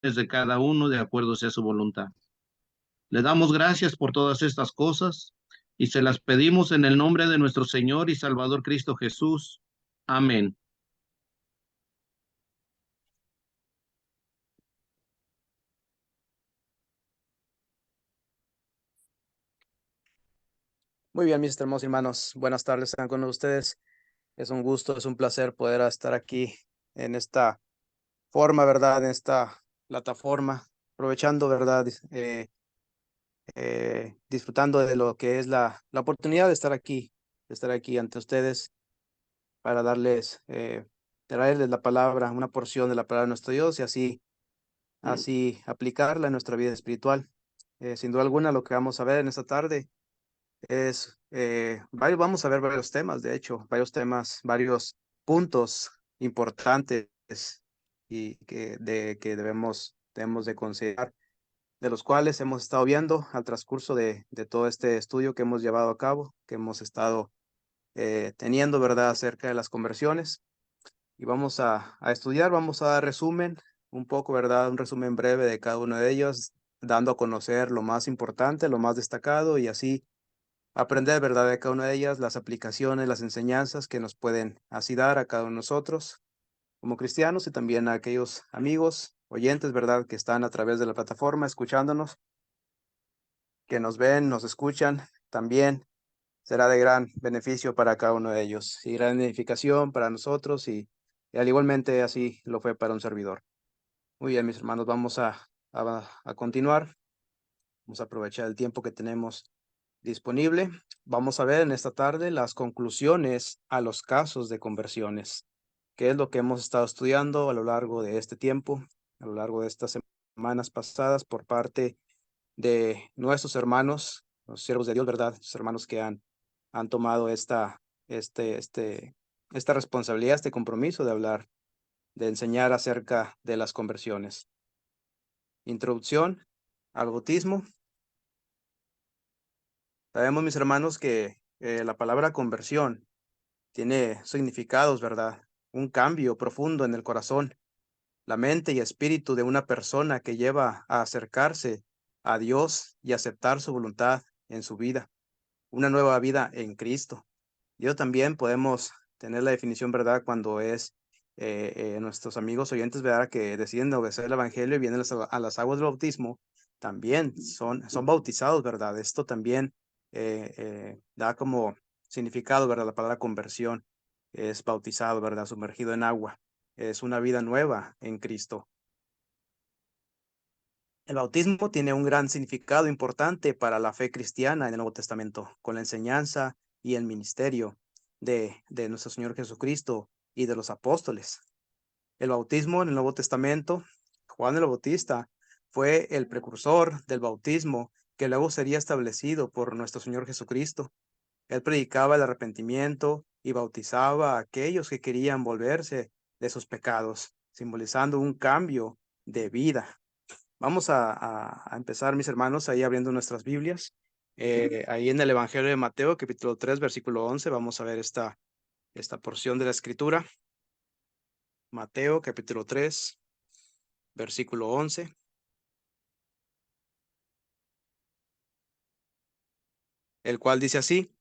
de cada uno de acuerdo sea su voluntad. Le damos gracias por todas estas cosas y se las pedimos en el nombre de nuestro Señor y Salvador Cristo Jesús. Amén. Muy bien, mis hermanos y hermanos, buenas tardes, están con ustedes. Es un gusto, es un placer poder estar aquí en esta forma, ¿verdad? En esta plataforma, aprovechando, ¿verdad? Disfrutando de lo que es la oportunidad de estar aquí ante ustedes para darles, traerles la palabra, una porción de la palabra de nuestro Dios y así aplicarla en nuestra vida espiritual. Sin duda alguna, lo que vamos a ver en esta tarde vamos a ver varios temas, de hecho, varios temas, varios puntos importantes y que debemos de considerar, de los cuales hemos estado viendo al transcurso de todo este estudio que hemos llevado a cabo, que hemos estado teniendo, ¿verdad?, acerca de las conversiones. Y vamos a estudiar, vamos a dar resumen, un poco, ¿verdad?, un resumen breve de cada uno de ellos, dando a conocer lo más importante, lo más destacado y así aprender, ¿verdad?, de cada una de ellas, las aplicaciones, las enseñanzas que nos pueden así dar a cada uno de nosotros como cristianos y también a aquellos amigos, oyentes, ¿verdad?, que están a través de la plataforma escuchándonos, que nos ven, nos escuchan, también será de gran beneficio para cada uno de ellos y gran edificación para nosotros y al igualmente así lo fue para un servidor. Muy bien, mis hermanos, vamos a continuar, vamos a aprovechar el tiempo que tenemos disponible. Vamos a ver en esta tarde las conclusiones a los casos de conversiones, que es lo que hemos estado estudiando a lo largo de este tiempo, a lo largo de estas semanas pasadas por parte de nuestros hermanos, los siervos de Dios, ¿verdad? Los hermanos que han tomado esta responsabilidad, este compromiso de hablar, de enseñar acerca de las conversiones. Introducción al bautismo. Sabemos, mis hermanos, que la palabra conversión tiene significados, ¿verdad? Un cambio profundo en el corazón, la mente y espíritu de una persona que lleva a acercarse a Dios y aceptar su voluntad en su vida, una nueva vida en Cristo. Yo también podemos tener la definición, ¿verdad? Cuando nuestros amigos oyentes, ¿verdad?, que deciden obedecer el Evangelio y vienen a las aguas del bautismo, también son bautizados, ¿verdad? Esto también da como significado, ¿verdad? La palabra conversión es bautizado, ¿verdad? Sumergido en agua. Es una vida nueva en Cristo. El bautismo tiene un gran significado importante para la fe cristiana en el Nuevo Testamento, con la enseñanza y el ministerio de nuestro Señor Jesucristo y de los apóstoles. El bautismo en el Nuevo Testamento, Juan el Bautista, fue el precursor del bautismo que luego sería establecido por nuestro Señor Jesucristo. Él predicaba el arrepentimiento y bautizaba a aquellos que querían volverse de sus pecados, simbolizando un cambio de vida. Vamos a empezar, mis hermanos, ahí abriendo nuestras Biblias. Ahí en el Evangelio de Mateo, capítulo 3, versículo 11, vamos a ver esta porción de la Escritura. Mateo, capítulo 3, versículo 11, el cual dice así: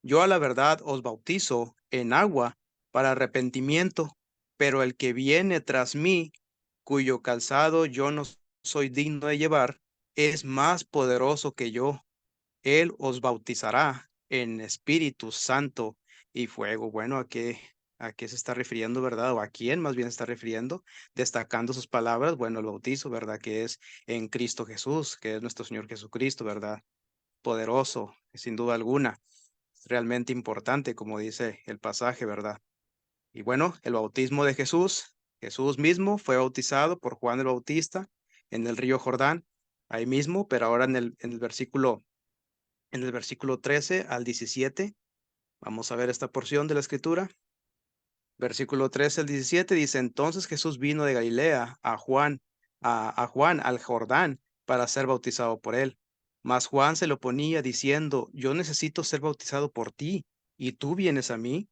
Yo a la verdad os bautizo en agua para arrepentimiento, pero el que viene tras mí, cuyo calzado yo no soy digno de llevar, es más poderoso que yo. Él os bautizará en Espíritu Santo y fuego. Bueno, ¿a qué se está refiriendo, verdad? ¿O a quién más bien se está refiriendo? Destacando sus palabras, bueno, el bautizo, ¿verdad? Que es en Cristo Jesús, que es nuestro Señor Jesucristo, ¿verdad? Poderoso, sin duda alguna. Realmente importante, como dice el pasaje, ¿verdad? Y bueno, el bautismo de Jesús. Jesús mismo fue bautizado por Juan el Bautista en el río Jordán, ahí mismo, pero ahora en el versículo 13 al 17, vamos a ver esta porción de la escritura. Versículo 13 al 17 dice: Entonces Jesús vino de Galilea a Juan al Jordán para ser bautizado por él. Mas Juan se lo oponía diciendo: Yo necesito ser bautizado por ti, ¿y tú vienes a mí?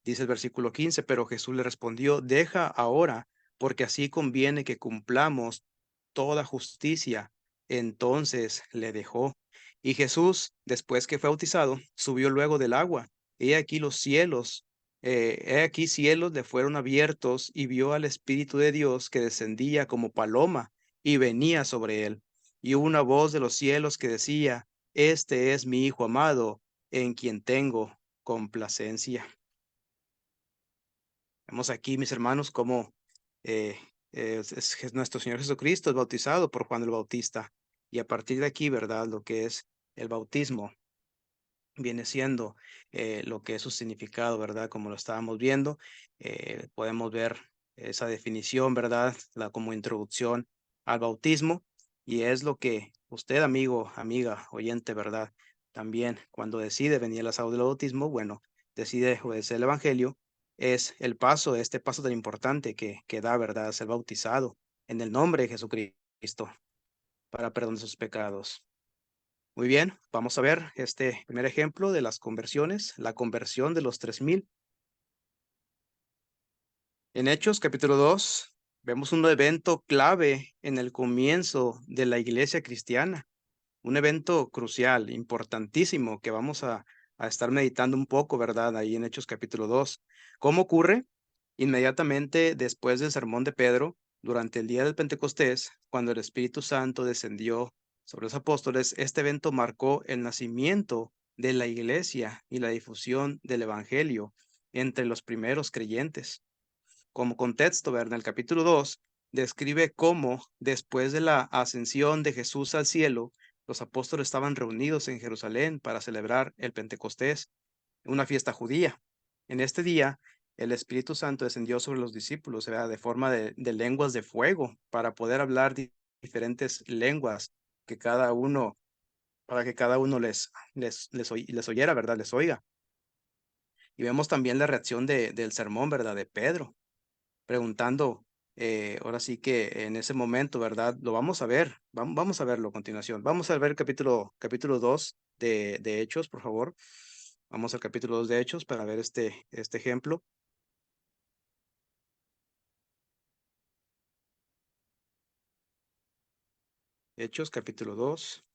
Dice el versículo 15: Pero Jesús le respondió: Deja ahora, porque así conviene que cumplamos toda justicia. Entonces le dejó. Y Jesús, después que fue bautizado, subió luego del agua. He aquí los cielos, he aquí cielos le fueron abiertos y vio al Espíritu de Dios que descendía como paloma y venía sobre él. Y hubo una voz de los cielos que decía, Este es mi Hijo amado, en quien tengo complacencia. Vemos aquí, mis hermanos, cómo eh, nuestro Señor Jesucristo es bautizado por Juan el Bautista. Y a partir de aquí, ¿verdad? Lo que es el bautismo viene siendo lo que es su significado, ¿verdad? Como lo estábamos viendo, podemos ver esa definición, ¿verdad? Como introducción al bautismo, y es lo que usted, amigo, amiga, oyente, ¿verdad? También cuando decide venir a la salud del bautismo, bueno, decide obedecer el Evangelio, es el paso, este paso tan importante que da, ¿verdad? Ser bautizado en el nombre de Jesucristo para perdón de sus pecados. Muy bien, vamos a ver este primer ejemplo de las conversiones, la conversión de los 3000. En Hechos capítulo 2 vemos un evento clave en el comienzo de la iglesia cristiana, un evento crucial, importantísimo, que vamos a estar meditando un poco, ¿verdad? Ahí en Hechos capítulo 2. ¿Cómo ocurre? Inmediatamente después del sermón de Pedro, durante el día del Pentecostés, cuando el Espíritu Santo descendió sobre los apóstoles, este evento marcó el nacimiento de la iglesia y la difusión del evangelio entre los primeros creyentes. Como contexto, ¿verdad? En el capítulo 2 describe cómo después de la ascensión de Jesús al cielo, los apóstoles estaban reunidos en Jerusalén para celebrar el Pentecostés, una fiesta judía. En este día, el Espíritu Santo descendió sobre los discípulos, ¿verdad? De forma de lenguas de fuego, para poder hablar diferentes lenguas que cada uno, para que cada uno les oyera, ¿verdad? Les oiga. Y vemos también la reacción del sermón, ¿verdad? De Pedro, preguntando, ahora sí que en ese momento, ¿verdad? Lo vamos a ver, vamos a verlo a continuación. Vamos a ver el capítulo 2 de Hechos, por favor. Vamos al capítulo 2 de Hechos para ver este ejemplo. Hechos, capítulo 2.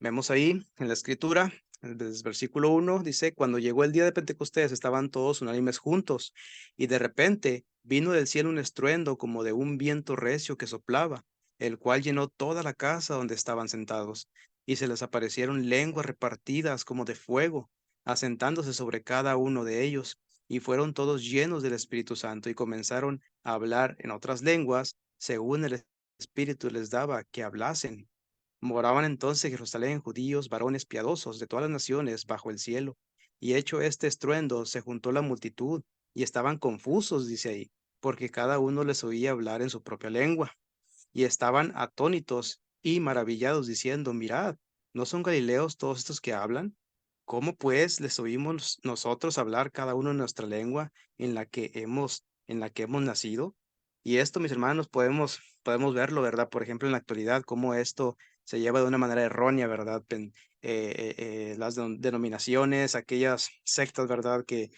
Vemos ahí en la escritura, desde el versículo 1, dice, cuando llegó el día de Pentecostés estaban todos unánimes juntos, y de repente vino del cielo un estruendo como de un viento recio que soplaba, el cual llenó toda la casa donde estaban sentados, y se les aparecieron lenguas repartidas como de fuego, asentándose sobre cada uno de ellos, y fueron todos llenos del Espíritu Santo, y comenzaron a hablar en otras lenguas, según el Espíritu les daba que hablasen. Moraban entonces en Jerusalén judíos, varones piadosos de todas las naciones bajo el cielo. Y hecho este estruendo, se juntó la multitud, y estaban confusos, dice ahí, porque cada uno les oía hablar en su propia lengua. Y estaban atónitos y maravillados, diciendo, mirad, ¿no son galileos todos estos que hablan? ¿Cómo pues les oímos nosotros hablar cada uno en nuestra lengua en la que hemos nacido? Y esto, mis hermanos, podemos verlo, ¿verdad? Por ejemplo, en la actualidad, cómo esto se lleva de una manera errónea, ¿verdad? Las denominaciones, aquellas sectas, ¿verdad? Que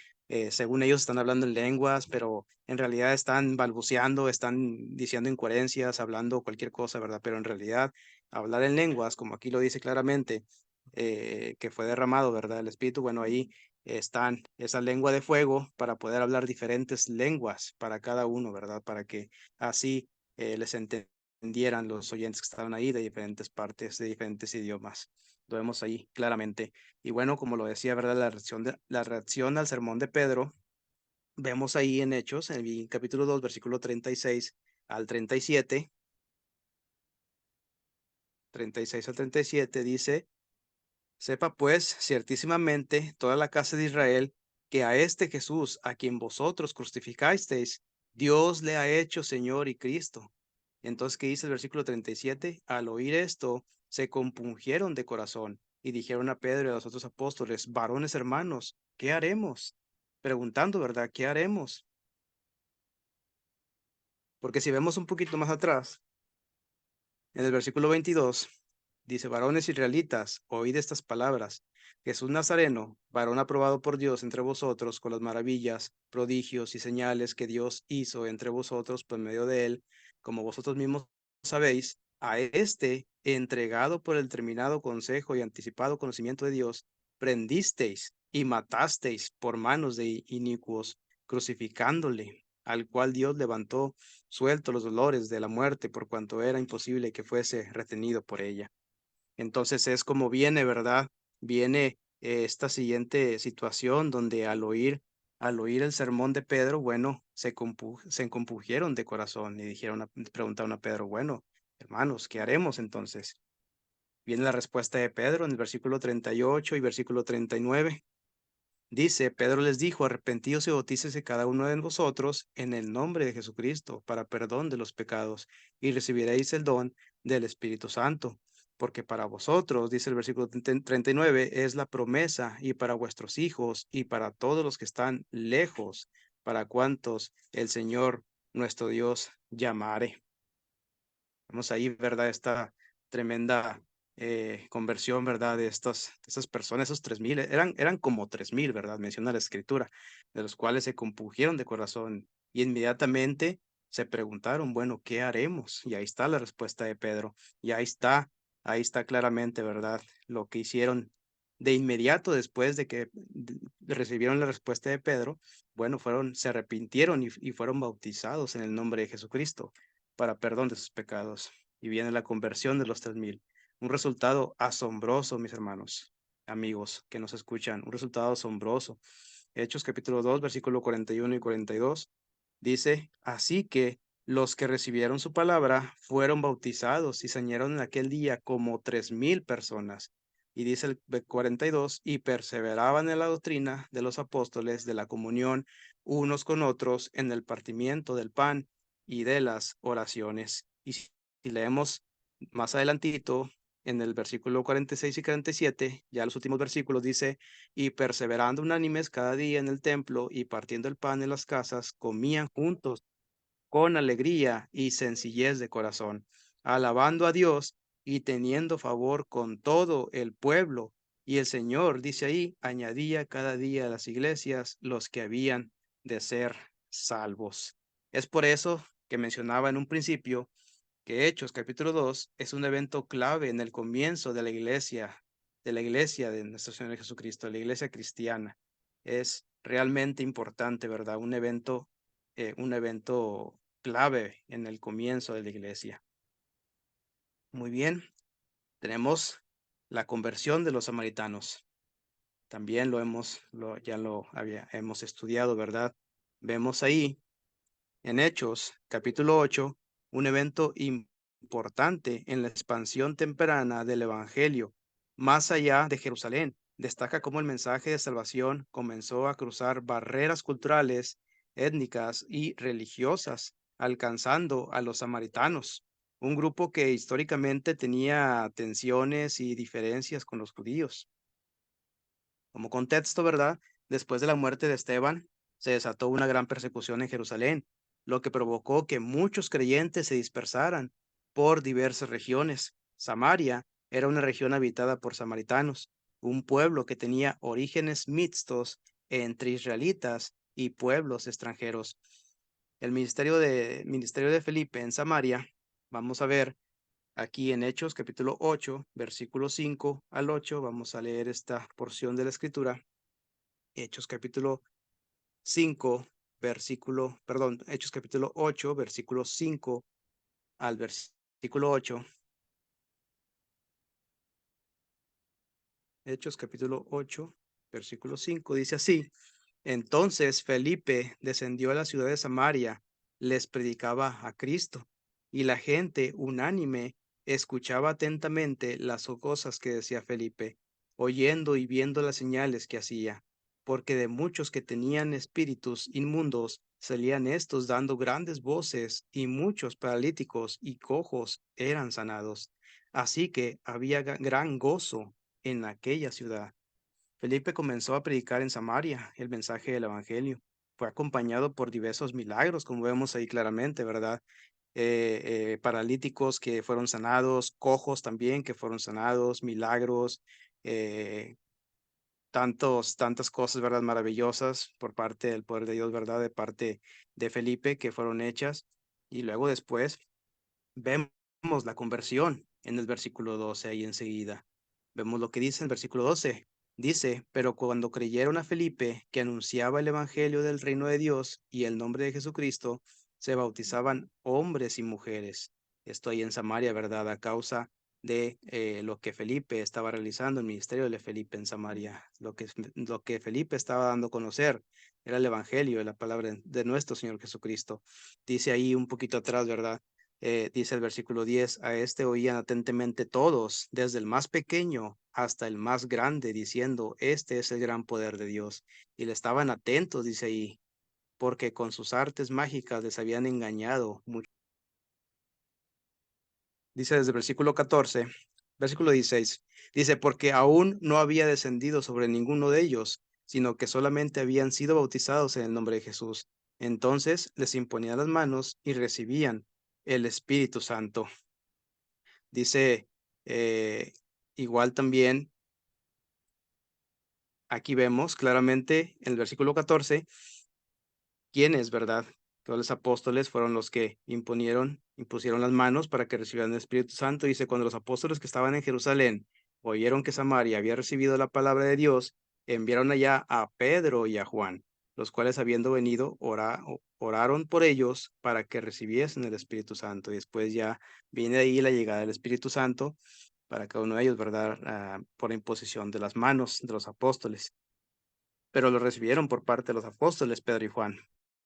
según ellos están hablando en lenguas, pero en realidad están balbuceando, están diciendo incoherencias, hablando cualquier cosa, ¿verdad? Pero en realidad, hablar en lenguas, como aquí lo dice claramente, que fue derramado, ¿verdad? El Espíritu, bueno, ahí están esa lengua de fuego para poder hablar diferentes lenguas para cada uno, ¿verdad? Para que así les entendieran los oyentes que estaban ahí de diferentes partes, de diferentes idiomas. Lo vemos ahí claramente. Y bueno, como lo decía, ¿verdad? La reacción al sermón de Pedro, vemos ahí en Hechos, en el capítulo 2, versículo 36 al 37. 36 al 37 dice, sepa pues ciertísimamente toda la casa de Israel que a este Jesús, a quien vosotros crucificasteis, Dios le ha hecho Señor y Cristo. Entonces, ¿qué dice el versículo 37? Al oír esto, se compungieron de corazón y dijeron a Pedro y a los otros apóstoles, varones hermanos, ¿qué haremos? Preguntando, ¿verdad? ¿Qué haremos? Porque si vemos un poquito más atrás, en el versículo 22 dice, varones israelitas, oíd estas palabras. Jesús Nazareno, varón aprobado por Dios entre vosotros con las maravillas, prodigios y señales que Dios hizo entre vosotros por medio de él, como vosotros mismos sabéis, a este, entregado por el terminado consejo y anticipado conocimiento de Dios, prendisteis y matasteis por manos de inicuos, crucificándole, al cual Dios levantó suelto los dolores de la muerte, por cuanto era imposible que fuese retenido por ella. Entonces es como viene, ¿verdad? Viene esta siguiente situación donde al oír el sermón de Pedro, bueno, se compugieron de corazón y preguntaron a Pedro, bueno, hermanos, ¿qué haremos entonces? Viene la respuesta de Pedro en el versículo 38 y versículo 39. Dice, Pedro les dijo, arrepentíos y bautícese cada uno de vosotros en el nombre de Jesucristo para perdón de los pecados y recibiréis el don del Espíritu Santo. Porque para vosotros, dice el versículo 39, es la promesa y para vuestros hijos y para todos los que están lejos, para cuantos el Señor nuestro Dios llamare. Vemos ahí, ¿verdad? Esta tremenda conversión, ¿verdad? De estas personas, esos 3,000, eran como 3,000, ¿verdad? Menciona la escritura, de los cuales se compugieron de corazón y inmediatamente se preguntaron, bueno, ¿qué haremos? Y ahí está la respuesta de Pedro, y ahí está claramente, ¿verdad? Lo que hicieron de inmediato después de que recibieron la respuesta de Pedro, bueno, se arrepintieron y fueron bautizados en el nombre de Jesucristo para perdón de sus pecados. Y viene la conversión de los 3,000. Un resultado asombroso, mis hermanos, amigos que nos escuchan, un resultado asombroso. Hechos capítulo 2, versículo 41 y 42, dice, así que los que recibieron su palabra fueron bautizados y se añadieron en aquel día como 3,000 personas. Y dice el 42, y perseveraban en la doctrina de los apóstoles, de la comunión unos con otros, en el partimiento del pan y de las oraciones. Y si leemos más adelantito, en el versículo 46 y 47, ya los últimos versículos, dice, y perseverando unánimes cada día en el templo y partiendo el pan en las casas, comían juntos con alegría y sencillez de corazón, alabando a Dios y teniendo favor con todo el pueblo. Y el Señor, dice ahí, añadía cada día a las iglesias los que habían de ser salvos. Es por eso que mencionaba en un principio que Hechos capítulo 2 es un evento clave en el comienzo de la iglesia de nuestro Señor Jesucristo, la iglesia cristiana. Es realmente importante, ¿verdad? Un evento clave en el comienzo de la iglesia. Muy bien, tenemos la conversión de los samaritanos. También hemos estudiado, ¿verdad? Vemos ahí en Hechos, capítulo 8, un evento importante en la expansión temprana del Evangelio, más allá de Jerusalén. Destaca cómo el mensaje de salvación comenzó a cruzar barreras culturales, étnicas y religiosas, alcanzando a los samaritanos, un grupo que históricamente tenía tensiones y diferencias con los judíos. Como contexto, ¿verdad? Después de la muerte de Esteban, se desató una gran persecución en Jerusalén, lo que provocó que muchos creyentes se dispersaran por diversas regiones. Samaria era una región habitada por samaritanos, un pueblo que tenía orígenes mixtos entre israelitas y pueblos extranjeros. El ministerio de Felipe en Samaria, vamos a ver aquí en Hechos capítulo 8, versículo 5 al 8, vamos a leer esta porción de la escritura. Hechos capítulo 5, Hechos capítulo 8, versículo 5 al versículo 8. Hechos capítulo 8, versículo 5 dice así: Entonces Felipe descendió a la ciudad de Samaria, les predicaba a Cristo, y la gente unánime escuchaba atentamente las cosas que decía Felipe, oyendo y viendo las señales que hacía, porque de muchos que tenían espíritus inmundos salían estos dando grandes voces, y muchos paralíticos y cojos eran sanados. Así que había gran gozo en aquella ciudad. Felipe comenzó a predicar en Samaria el mensaje del Evangelio. Fue acompañado por diversos milagros, como vemos ahí claramente, ¿verdad? Paralíticos que fueron sanados, cojos también que fueron sanados, milagros, eh, tantas cosas, ¿verdad? Maravillosas por parte del poder de Dios, ¿verdad? De parte de Felipe que fueron hechas. Y luego después vemos la conversión en el versículo 12 ahí enseguida. Vemos lo que dice en el versículo 12. Dice, pero cuando creyeron a Felipe, que anunciaba el evangelio del reino de Dios y el nombre de Jesucristo, se bautizaban hombres y mujeres. Esto ahí en Samaria, ¿verdad? A causa de lo que Felipe estaba realizando, el ministerio de Felipe en Samaria. Lo que Felipe estaba dando a conocer era el evangelio, la palabra de nuestro Señor Jesucristo. Dice ahí un poquito atrás, ¿verdad? Dice el versículo 10, a este oían atentamente todos, desde el más pequeño hasta el más grande, diciendo, este es el gran poder de Dios. Y le estaban atentos, dice ahí, porque con sus artes mágicas les habían engañado mucho. Dice desde el versículo 14, versículo 16, dice, porque aún no había descendido sobre ninguno de ellos, sino que solamente habían sido bautizados en el nombre de Jesús. Entonces les imponían las manos y recibían el Espíritu Santo. Dice, igual también, aquí vemos claramente en el versículo 14, quiénes, ¿verdad? Todos los apóstoles fueron los que impusieron las manos para que recibieran el Espíritu Santo. Dice, cuando los apóstoles que estaban en Jerusalén oyeron que Samaria había recibido la palabra de Dios, enviaron allá a Pedro y a Juan, los cuales habiendo venido, oraron por ellos para que recibiesen el Espíritu Santo. Y después ya viene ahí la llegada del Espíritu Santo para cada uno de ellos, ¿verdad? Por imposición de las manos de los apóstoles. Pero lo recibieron por parte de los apóstoles Pedro y Juan,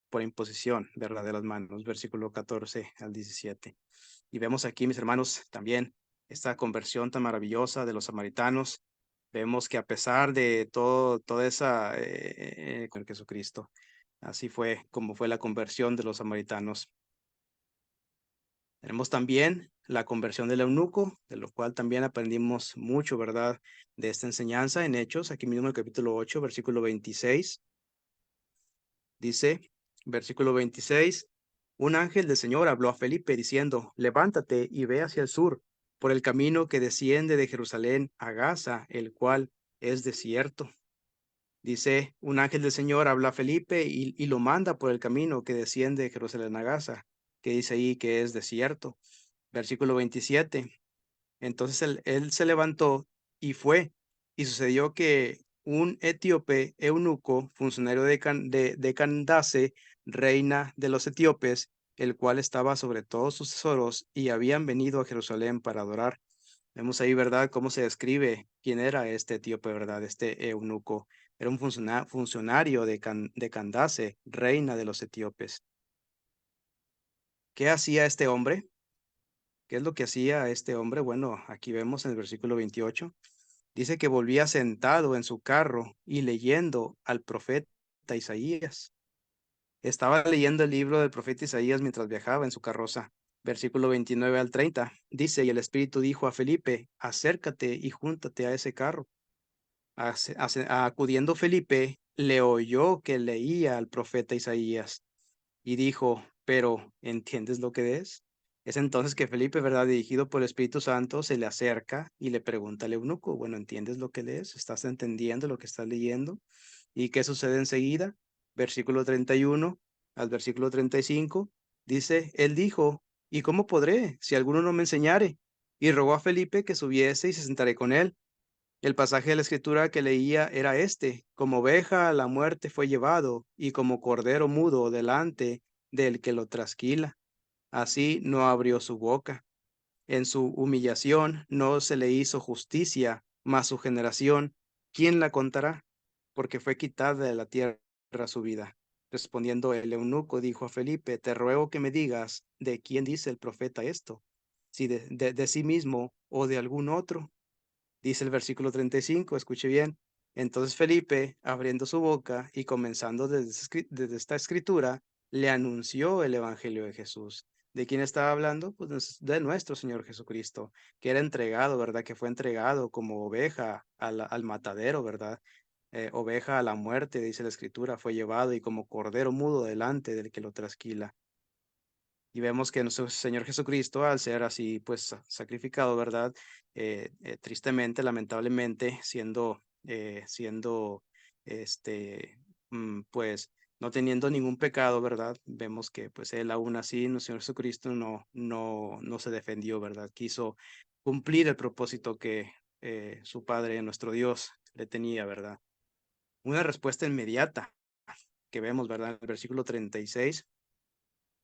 por imposición, ¿verdad? De las manos, versículo 14 al 17. Y vemos aquí, mis hermanos, también esta conversión tan maravillosa de los samaritanos. Vemos que a pesar de toda esa con Jesucristo, así fue como fue la conversión de los samaritanos. Tenemos también la conversión del eunuco, de lo cual también aprendimos mucho, ¿verdad? De esta enseñanza en Hechos, aquí mismo en el capítulo 8, versículo 26. Dice, versículo 26, un ángel del Señor habló a Felipe diciendo, levántate y ve hacia el sur, por el camino que desciende de Jerusalén a Gaza, el cual es desierto. Dice, un ángel del Señor habla a Felipe y lo manda por el camino que desciende de Jerusalén a Gaza, que dice ahí que es desierto. Versículo 27. Entonces él se levantó y fue. Y sucedió que un etíope eunuco, funcionario de Candace, reina de los etíopes, el cual estaba sobre todos sus tesoros, y habían venido a Jerusalén para adorar. Vemos ahí, ¿verdad?, cómo se describe quién era este etíope, ¿verdad? Este eunuco. Era un funcionario de Candace, reina de los etíopes. ¿Qué hacía este hombre? ¿Qué es lo que hacía este hombre? Bueno, aquí vemos en el versículo 28. Dice que volvía sentado en su carro y leyendo al profeta Isaías. Estaba leyendo el libro del profeta Isaías mientras viajaba en su carroza. Versículo 29 al 30. Dice, y el Espíritu dijo a Felipe, acércate y júntate a ese carro. Acudiendo Felipe, le oyó que leía al profeta Isaías y dijo, pero ¿entiendes lo que es? Es entonces que Felipe, ¿verdad? Dirigido por el Espíritu Santo, se le acerca y le pregunta al eunuco, bueno, ¿entiendes lo que lees? ¿Estás entendiendo lo que estás leyendo? ¿Y qué sucede enseguida? Versículo 31 al versículo 35, dice, él dijo, ¿y cómo podré si alguno no me enseñare? Y rogó a Felipe que subiese y se sentaré con él. El pasaje de la escritura que leía era este, como oveja a la muerte fue llevado, y como cordero mudo delante del que lo trasquila. Así no abrió su boca. En su humillación no se le hizo justicia, mas su generación, ¿quién la contará? Porque fue quitada de la tierra su vida. Respondiendo el eunuco dijo a Felipe, te ruego que me digas de quién dice el profeta esto, si de sí mismo o de algún otro. Dice el versículo 35, escuche bien. Entonces Felipe, abriendo su boca y comenzando desde esta escritura, le anunció el evangelio de Jesús. ¿De quién estaba hablando? Pues de nuestro Señor Jesucristo, que era entregado, ¿verdad? Que fue entregado como oveja al matadero, ¿verdad? Oveja a la muerte, dice la escritura, fue llevado y como cordero mudo delante del que lo trasquila. Y vemos que nuestro Señor Jesucristo, al ser así, pues sacrificado, ¿verdad? Tristemente, lamentablemente, siendo, este, pues, no teniendo ningún pecado, ¿verdad? Vemos que pues él aún así, nuestro Señor Jesucristo, no se defendió, ¿verdad? Quiso cumplir el propósito que su Padre, nuestro Dios, le tenía, ¿verdad? Una respuesta inmediata que vemos, ¿verdad? El versículo 36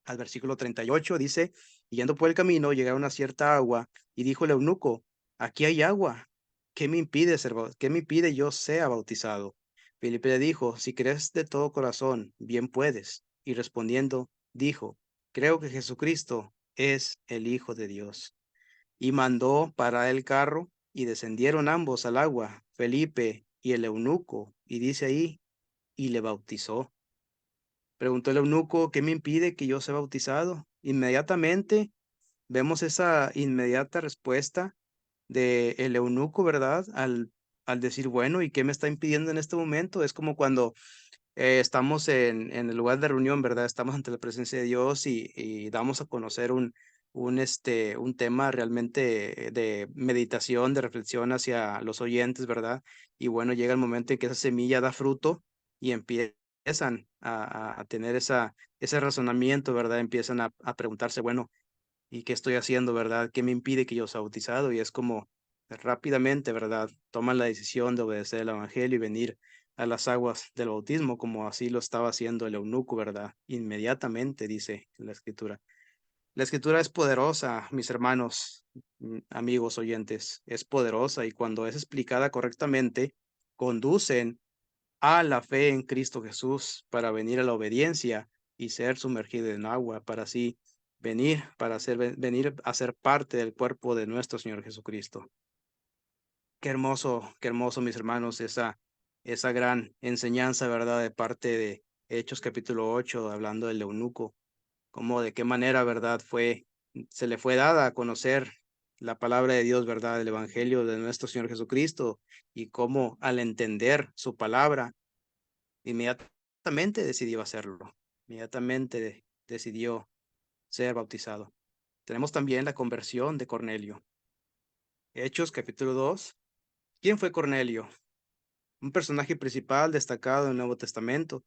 al versículo 38 dice, yendo por el camino, llegaron a cierta agua, y dijo el eunuco, aquí hay agua, ¿qué me impide yo sea bautizado? Felipe le dijo, si crees de todo corazón, bien puedes. Y respondiendo, dijo, creo que Jesucristo es el Hijo de Dios. Y mandó parar el carro, y descendieron ambos al agua, Felipe y el eunuco, y dice ahí, y le bautizó. Preguntó el eunuco, ¿qué me impide que yo sea bautizado? Inmediatamente vemos esa inmediata respuesta de el eunuco, ¿verdad? Al decir, bueno, ¿y qué me está impidiendo en este momento? Es como cuando estamos en el lugar de reunión, ¿verdad? Estamos ante la presencia de Dios y damos a conocer un tema realmente de meditación, de reflexión hacia los oyentes, ¿verdad? Y bueno, llega el momento en que esa semilla da fruto y empiezan a tener ese razonamiento, ¿verdad? Empiezan a preguntarse, bueno, ¿y qué estoy haciendo, verdad? ¿Qué me impide que yo sea bautizado? Y es como rápidamente, ¿verdad? Toman la decisión de obedecer el evangelio y venir a las aguas del bautismo, como así lo estaba haciendo el eunuco, ¿verdad? Inmediatamente, dice la escritura. La escritura es poderosa, mis hermanos, amigos oyentes, es poderosa y cuando es explicada correctamente, conducen a la fe en Cristo Jesús para venir a la obediencia y ser sumergido en agua, para así venir a ser parte del cuerpo de nuestro Señor Jesucristo. Qué hermoso, mis hermanos, esa gran enseñanza, ¿verdad? De parte de Hechos capítulo 8, hablando del eunuco, cómo de qué manera, ¿verdad? Se le fue dada a conocer la palabra de Dios, ¿verdad? El evangelio de nuestro Señor Jesucristo y cómo al entender su palabra, inmediatamente decidió hacerlo, inmediatamente decidió ser bautizado. Tenemos también la conversión de Cornelio. Hechos capítulo 2. ¿Quién fue Cornelio? Un personaje principal destacado en el Nuevo Testamento.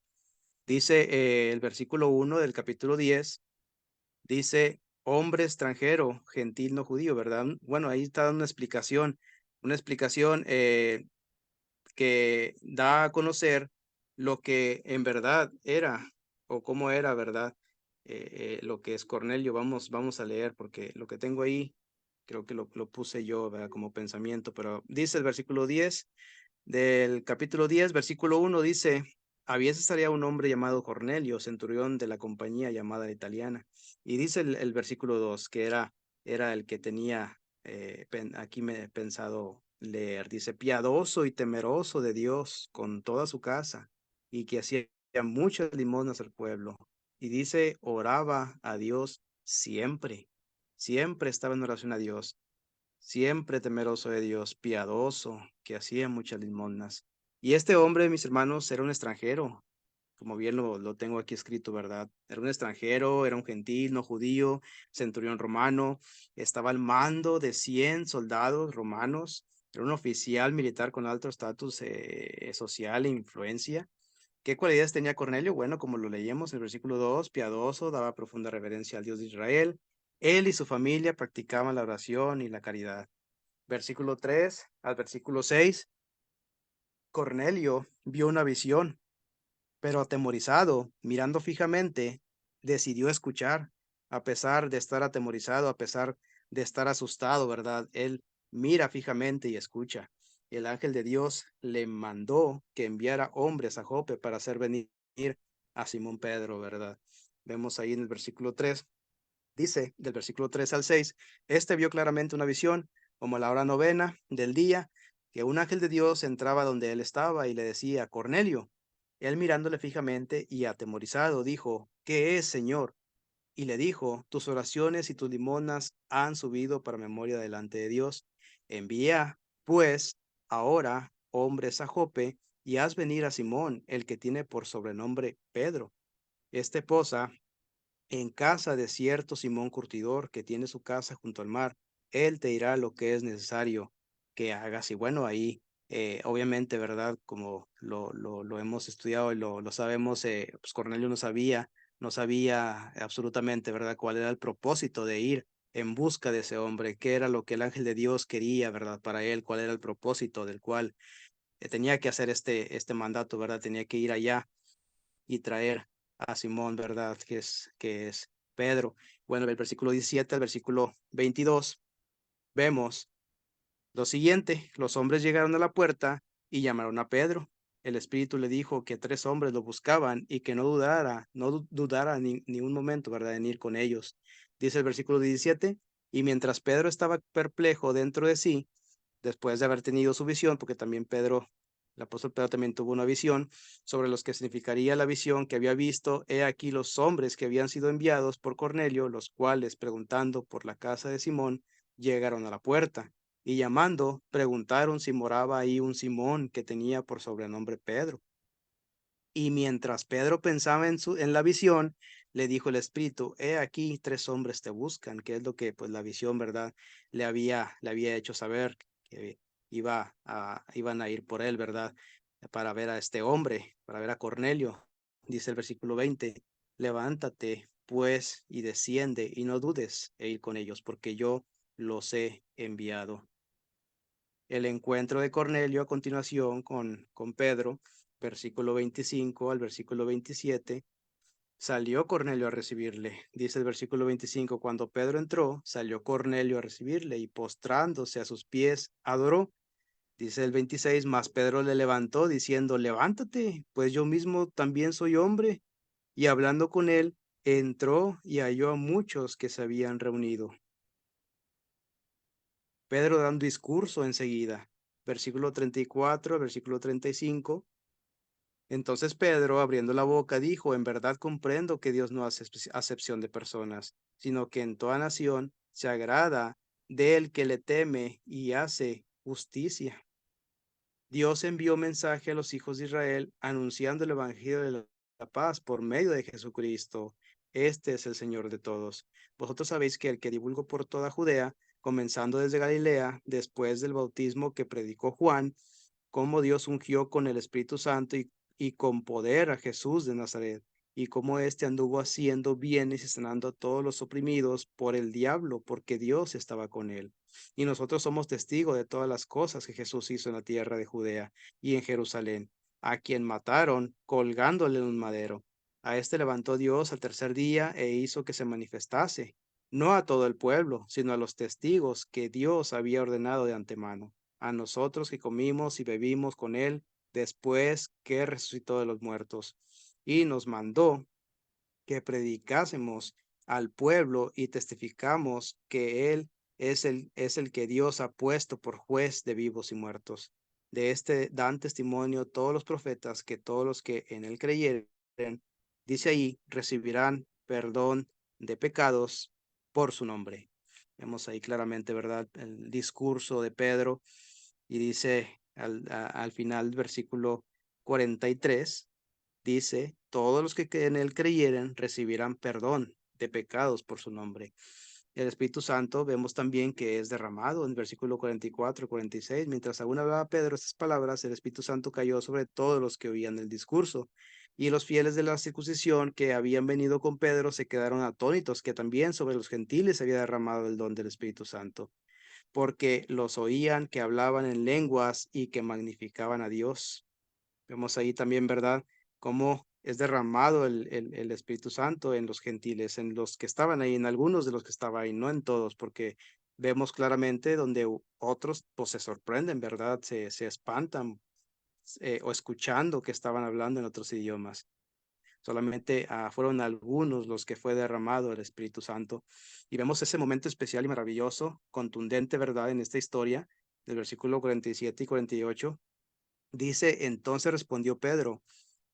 Dice el versículo 1 del capítulo 10, dice, hombre extranjero, gentil no judío, ¿verdad? Bueno, ahí está una explicación que da a conocer lo que en verdad era o cómo era, ¿verdad? Lo que es Cornelio. Vamos a leer porque lo que tengo ahí creo que lo puse yo, ¿verdad? Como pensamiento, pero dice el versículo 10 del capítulo 10, versículo 1, dice, había estaría un hombre llamado Cornelio, centurión de la compañía llamada italiana. Y dice el versículo 2, que era el que tenía aquí me he pensado leer. Dice, piadoso y temeroso de Dios con toda su casa, y que hacía muchas limosnas al pueblo. Y dice, oraba a Dios siempre, siempre estaba en oración a Dios, siempre temeroso de Dios, piadoso, que hacía muchas limosnas. Y este hombre, mis hermanos, era un extranjero, como bien lo tengo aquí escrito, ¿verdad? Era un extranjero, era un gentil, no judío, centurión romano, estaba al mando de 100 soldados romanos, era un oficial militar con alto estatus social e influencia. ¿Qué cualidades tenía Cornelio? Bueno, como lo leíamos en el versículo 2, piadoso, daba profunda reverencia al Dios de Israel. Él y su familia practicaban la oración y la caridad. Versículo 3 al versículo 6, Cornelio vio una visión, pero atemorizado, mirando fijamente, decidió escuchar, a pesar de estar atemorizado, a pesar de estar asustado, ¿verdad? Él mira fijamente y escucha. El ángel de Dios le mandó que enviara hombres a Jope para hacer venir a Simón Pedro, ¿verdad? Vemos ahí en el versículo 3, dice del versículo 3 al 6, este vio claramente una visión, como a la hora novena del día, que un ángel de Dios entraba donde él estaba y le decía, Cornelio. Él mirándole fijamente y atemorizado dijo, ¿qué es, Señor? Y le dijo, tus oraciones y tus limonas han subido para memoria delante de Dios. Envía, pues, ahora hombres a Jope y haz venir a Simón, el que tiene por sobrenombre Pedro. Este posa en casa de cierto Simón Curtidor, que tiene su casa junto al mar. Él te dirá lo que es necesario que hagas. Y bueno, ahí Obviamente, ¿verdad? Como lo hemos estudiado y lo sabemos, pues Cornelio no sabía absolutamente, ¿verdad? Cuál era el propósito de ir en busca de ese hombre, qué era lo que el ángel de Dios quería, ¿verdad? Para él, cuál era el propósito del cual tenía que hacer este mandato, ¿verdad? Tenía que ir allá y traer a Simón, ¿verdad? Que es Pedro. Bueno, del versículo 17 al versículo 22 vemos lo siguiente: los hombres llegaron a la puerta y llamaron a Pedro. El espíritu le dijo que 3 hombres lo buscaban y que no dudara ni un momento, ¿verdad?, en ir con ellos. Dice el versículo 17: y mientras Pedro estaba perplejo dentro de sí, después de haber tenido su visión, porque también el apóstol Pedro también tuvo una visión sobre los que significaría la visión que había visto. He aquí los hombres que habían sido enviados por Cornelio, los cuales, preguntando por la casa de Simón, llegaron a la puerta y llamando, preguntaron si moraba ahí un Simón que tenía por sobrenombre Pedro. Y mientras Pedro pensaba en la visión, le dijo el Espíritu: he aquí 3 hombres te buscan, que es lo que pues la visión, ¿verdad?, le había hecho saber que iban a ir por él, ¿verdad?, para ver a este hombre, para ver a Cornelio. Dice el versículo 20: levántate pues y desciende y no dudes e ir con ellos, porque yo los he enviado. El encuentro de Cornelio a continuación con Pedro, versículo 25 al versículo 27. Salió Cornelio a recibirle. Dice el versículo 25: cuando Pedro entró, salió Cornelio a recibirle y postrándose a sus pies, adoró. Dice el 26: mas Pedro le levantó diciendo: levántate, pues yo mismo también soy hombre. Y hablando con él, entró y halló a muchos que se habían reunido. Pedro da un discurso enseguida. Versículo 34, versículo 35. Entonces Pedro, abriendo la boca, dijo: en verdad comprendo que Dios no hace acepción de personas, sino que en toda nación se agrada del que le teme y hace justicia. Dios envió mensaje a los hijos de Israel anunciando el evangelio de la paz por medio de Jesucristo. Este es el Señor de todos. Vosotros sabéis que el que divulgó por toda Judea, comenzando desde Galilea, después del bautismo que predicó Juan, cómo Dios ungió con el Espíritu Santo y con poder a Jesús de Nazaret, y cómo éste anduvo haciendo bienes y sanando a todos los oprimidos por el diablo, porque Dios estaba con él. Y nosotros somos testigos de todas las cosas que Jesús hizo en la tierra de Judea y en Jerusalén, a quien mataron colgándole en un madero. A este levantó Dios al tercer día e hizo que se manifestase, no a todo el pueblo, sino a los testigos que Dios había ordenado de antemano, a nosotros que comimos y bebimos con él después que resucitó de los muertos, y nos mandó que predicásemos al pueblo y testificamos que él es el que Dios ha puesto por juez de vivos y muertos. De este dan testimonio todos los profetas, que todos los que en él creyeren, dice ahí, recibirán perdón de pecados por su nombre. Vemos ahí claramente, ¿verdad?, el discurso de Pedro, y dice al final del versículo 43, dice: todos los que en él creyeren recibirán perdón de pecados por su nombre. El Espíritu Santo vemos también que es derramado en el versículo 44 y 46. Mientras aún hablaba Pedro estas palabras, el Espíritu Santo cayó sobre todos los que oían el discurso. Y los fieles de la circuncisión que habían venido con Pedro se quedaron atónitos, que también sobre los gentiles se había derramado el don del Espíritu Santo, porque los oían que hablaban en lenguas y que magnificaban a Dios. Vemos ahí también, ¿verdad?, cómo es derramado el Espíritu Santo en los gentiles, en los que estaban ahí, en algunos de los que estaban ahí, no en todos, porque vemos claramente donde otros pues se sorprenden, ¿verdad? Se espantan, o escuchando que estaban hablando en otros idiomas. Solamente fueron algunos los que fue derramado el Espíritu Santo. Y vemos ese momento especial y maravilloso, contundente, ¿verdad?, en esta historia, del versículo 47 y 48. Dice: entonces respondió Pedro: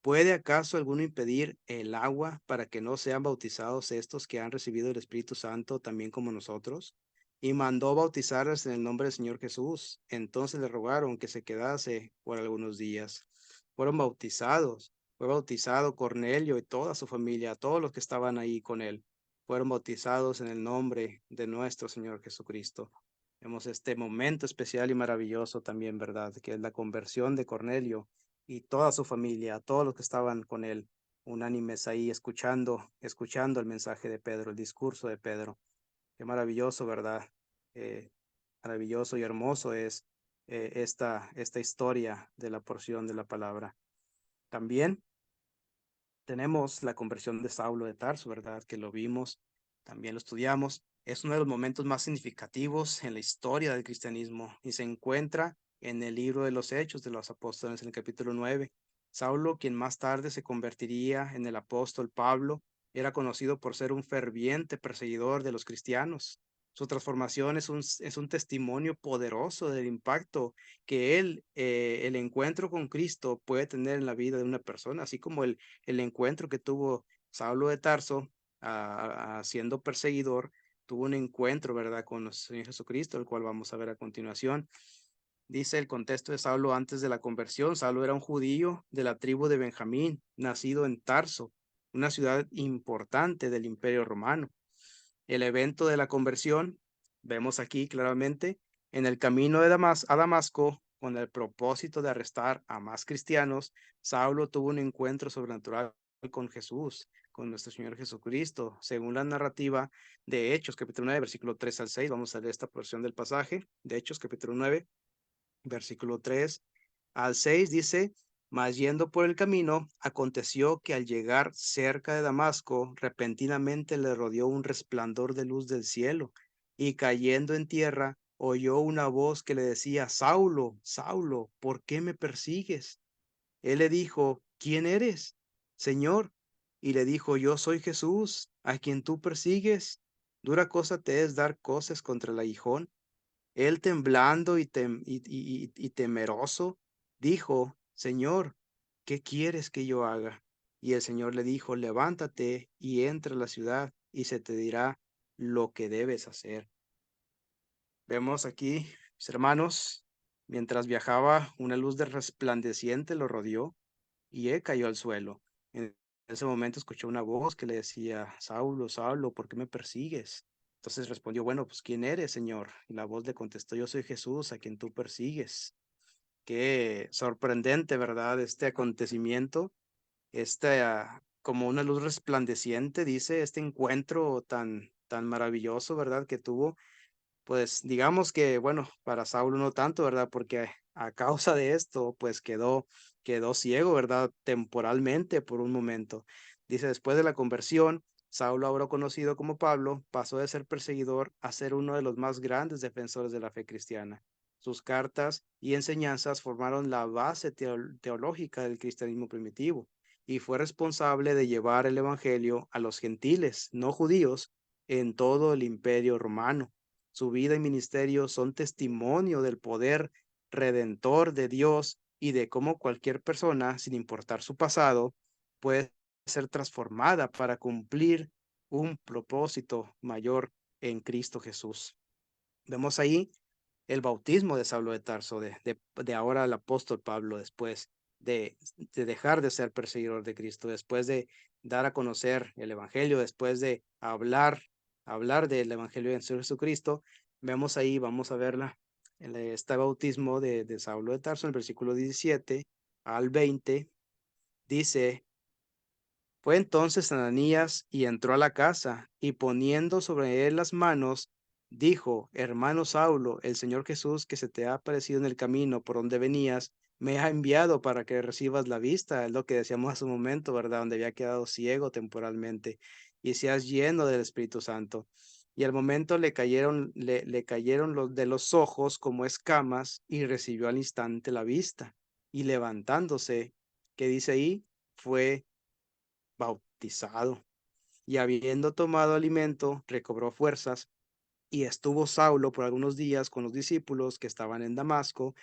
¿puede acaso alguno impedir el agua para que no sean bautizados estos que han recibido el Espíritu Santo también como nosotros? Y mandó bautizarles en el nombre del Señor Jesús. Entonces le rogaron que se quedase por algunos días. Fueron bautizados. Fue bautizado Cornelio y toda su familia, todos los que estaban ahí con él. Fueron bautizados en el nombre de nuestro Señor Jesucristo. Vemos este momento especial y maravilloso también, ¿verdad? Que es la conversión de Cornelio y toda su familia, todos los que estaban con él, unánimes ahí escuchando el mensaje de Pedro, el discurso de Pedro. Qué maravilloso, ¿verdad? Eh, Maravilloso y hermoso es esta historia de la porción de la palabra. También tenemos la conversión de Saulo de Tarso, ¿verdad? Que lo vimos, también lo estudiamos. Es uno de los momentos más significativos en la historia del cristianismo y se encuentra en el libro de los Hechos de los Apóstoles, en el capítulo 9. Saulo, quien más tarde se convertiría en el apóstol Pablo, era conocido por ser un ferviente perseguidor de los cristianos. Su transformación es un testimonio poderoso del impacto que el encuentro con Cristo puede tener en la vida de una persona, así como el encuentro que tuvo Saulo de Tarso siendo perseguidor, tuvo un encuentro, ¿verdad?, con nuestro Señor Jesucristo, el cual vamos a ver a continuación. Dice el contexto de Saulo antes de la conversión. Saulo era un judío de la tribu de Benjamín, nacido en Tarso, una ciudad importante del Imperio Romano. El evento de la conversión, vemos aquí claramente, en el camino de a Damasco, con el propósito de arrestar a más cristianos, Saulo tuvo un encuentro sobrenatural con Jesús, con nuestro Señor Jesucristo, según la narrativa de Hechos, capítulo 9, versículo 3 al 6. Vamos a leer esta porción del pasaje de Hechos, capítulo 9, versículo 3 al 6, dice: mas yendo por el camino, aconteció que al llegar cerca de Damasco, repentinamente le rodeó un resplandor de luz del cielo, y cayendo en tierra, oyó una voz que le decía: Saulo, Saulo, ¿por qué me persigues? Él le dijo: ¿quién eres, Señor? Y le dijo: yo soy Jesús, a quien tú persigues. Dura cosa te es dar cosas contra el aguijón. Él, temblando y temeroso, dijo: Señor, ¿qué quieres que yo haga? Y el Señor le dijo: levántate y entra a la ciudad, y se te dirá lo que debes hacer. Vemos aquí, mis hermanos, mientras viajaba, una luz de resplandeciente lo rodeó y él cayó al suelo. En ese momento escuchó una voz que le decía: Saulo, Saulo, ¿por qué me persigues? Entonces respondió: bueno, pues ¿quién eres, Señor? Y la voz le contestó: yo soy Jesús, a quien tú persigues. Qué sorprendente, ¿verdad? Este acontecimiento, como una luz resplandeciente, dice, este encuentro tan maravilloso, ¿verdad? Que tuvo, pues digamos que, bueno, para Saulo no tanto, ¿verdad? Porque a causa de esto, pues quedó ciego, ¿verdad? Temporalmente por un momento. Dice: después de la conversión, Saulo, ahora conocido como Pablo, pasó de ser perseguidor a ser uno de los más grandes defensores de la fe cristiana. Sus cartas y enseñanzas formaron la base teológica del cristianismo primitivo y fue responsable de llevar el evangelio a los gentiles, no judíos, en todo el imperio romano. Su vida y ministerio son testimonio del poder redentor de Dios y de cómo cualquier persona, sin importar su pasado, puede ser transformada para cumplir un propósito mayor en Cristo Jesús. Vemos ahí el bautismo de Saulo de Tarso, de ahora el apóstol Pablo, después de dejar de ser perseguidor de Cristo, después de dar a conocer el Evangelio, después de hablar del Evangelio de Jesucristo. Vemos ahí, vamos a verla, este bautismo de Saulo de Tarso, en el versículo 17 al 20, dice: fue entonces Ananías y entró a la casa, y poniendo sobre él las manos, dijo: hermano Saulo, el Señor Jesús, que se te ha aparecido en el camino por donde venías, me ha enviado para que recibas la vista. Es lo que decíamos hace un momento, ¿verdad? Donde había quedado ciego temporalmente, y seas lleno del Espíritu Santo. Y al momento le cayeron los de los ojos como escamas, y recibió al instante la vista. Y levantándose, ¿qué dice ahí? Fue bautizado. Y habiendo tomado alimento, recobró fuerzas, y estuvo Saulo por algunos días con los discípulos que estaban en Damasco.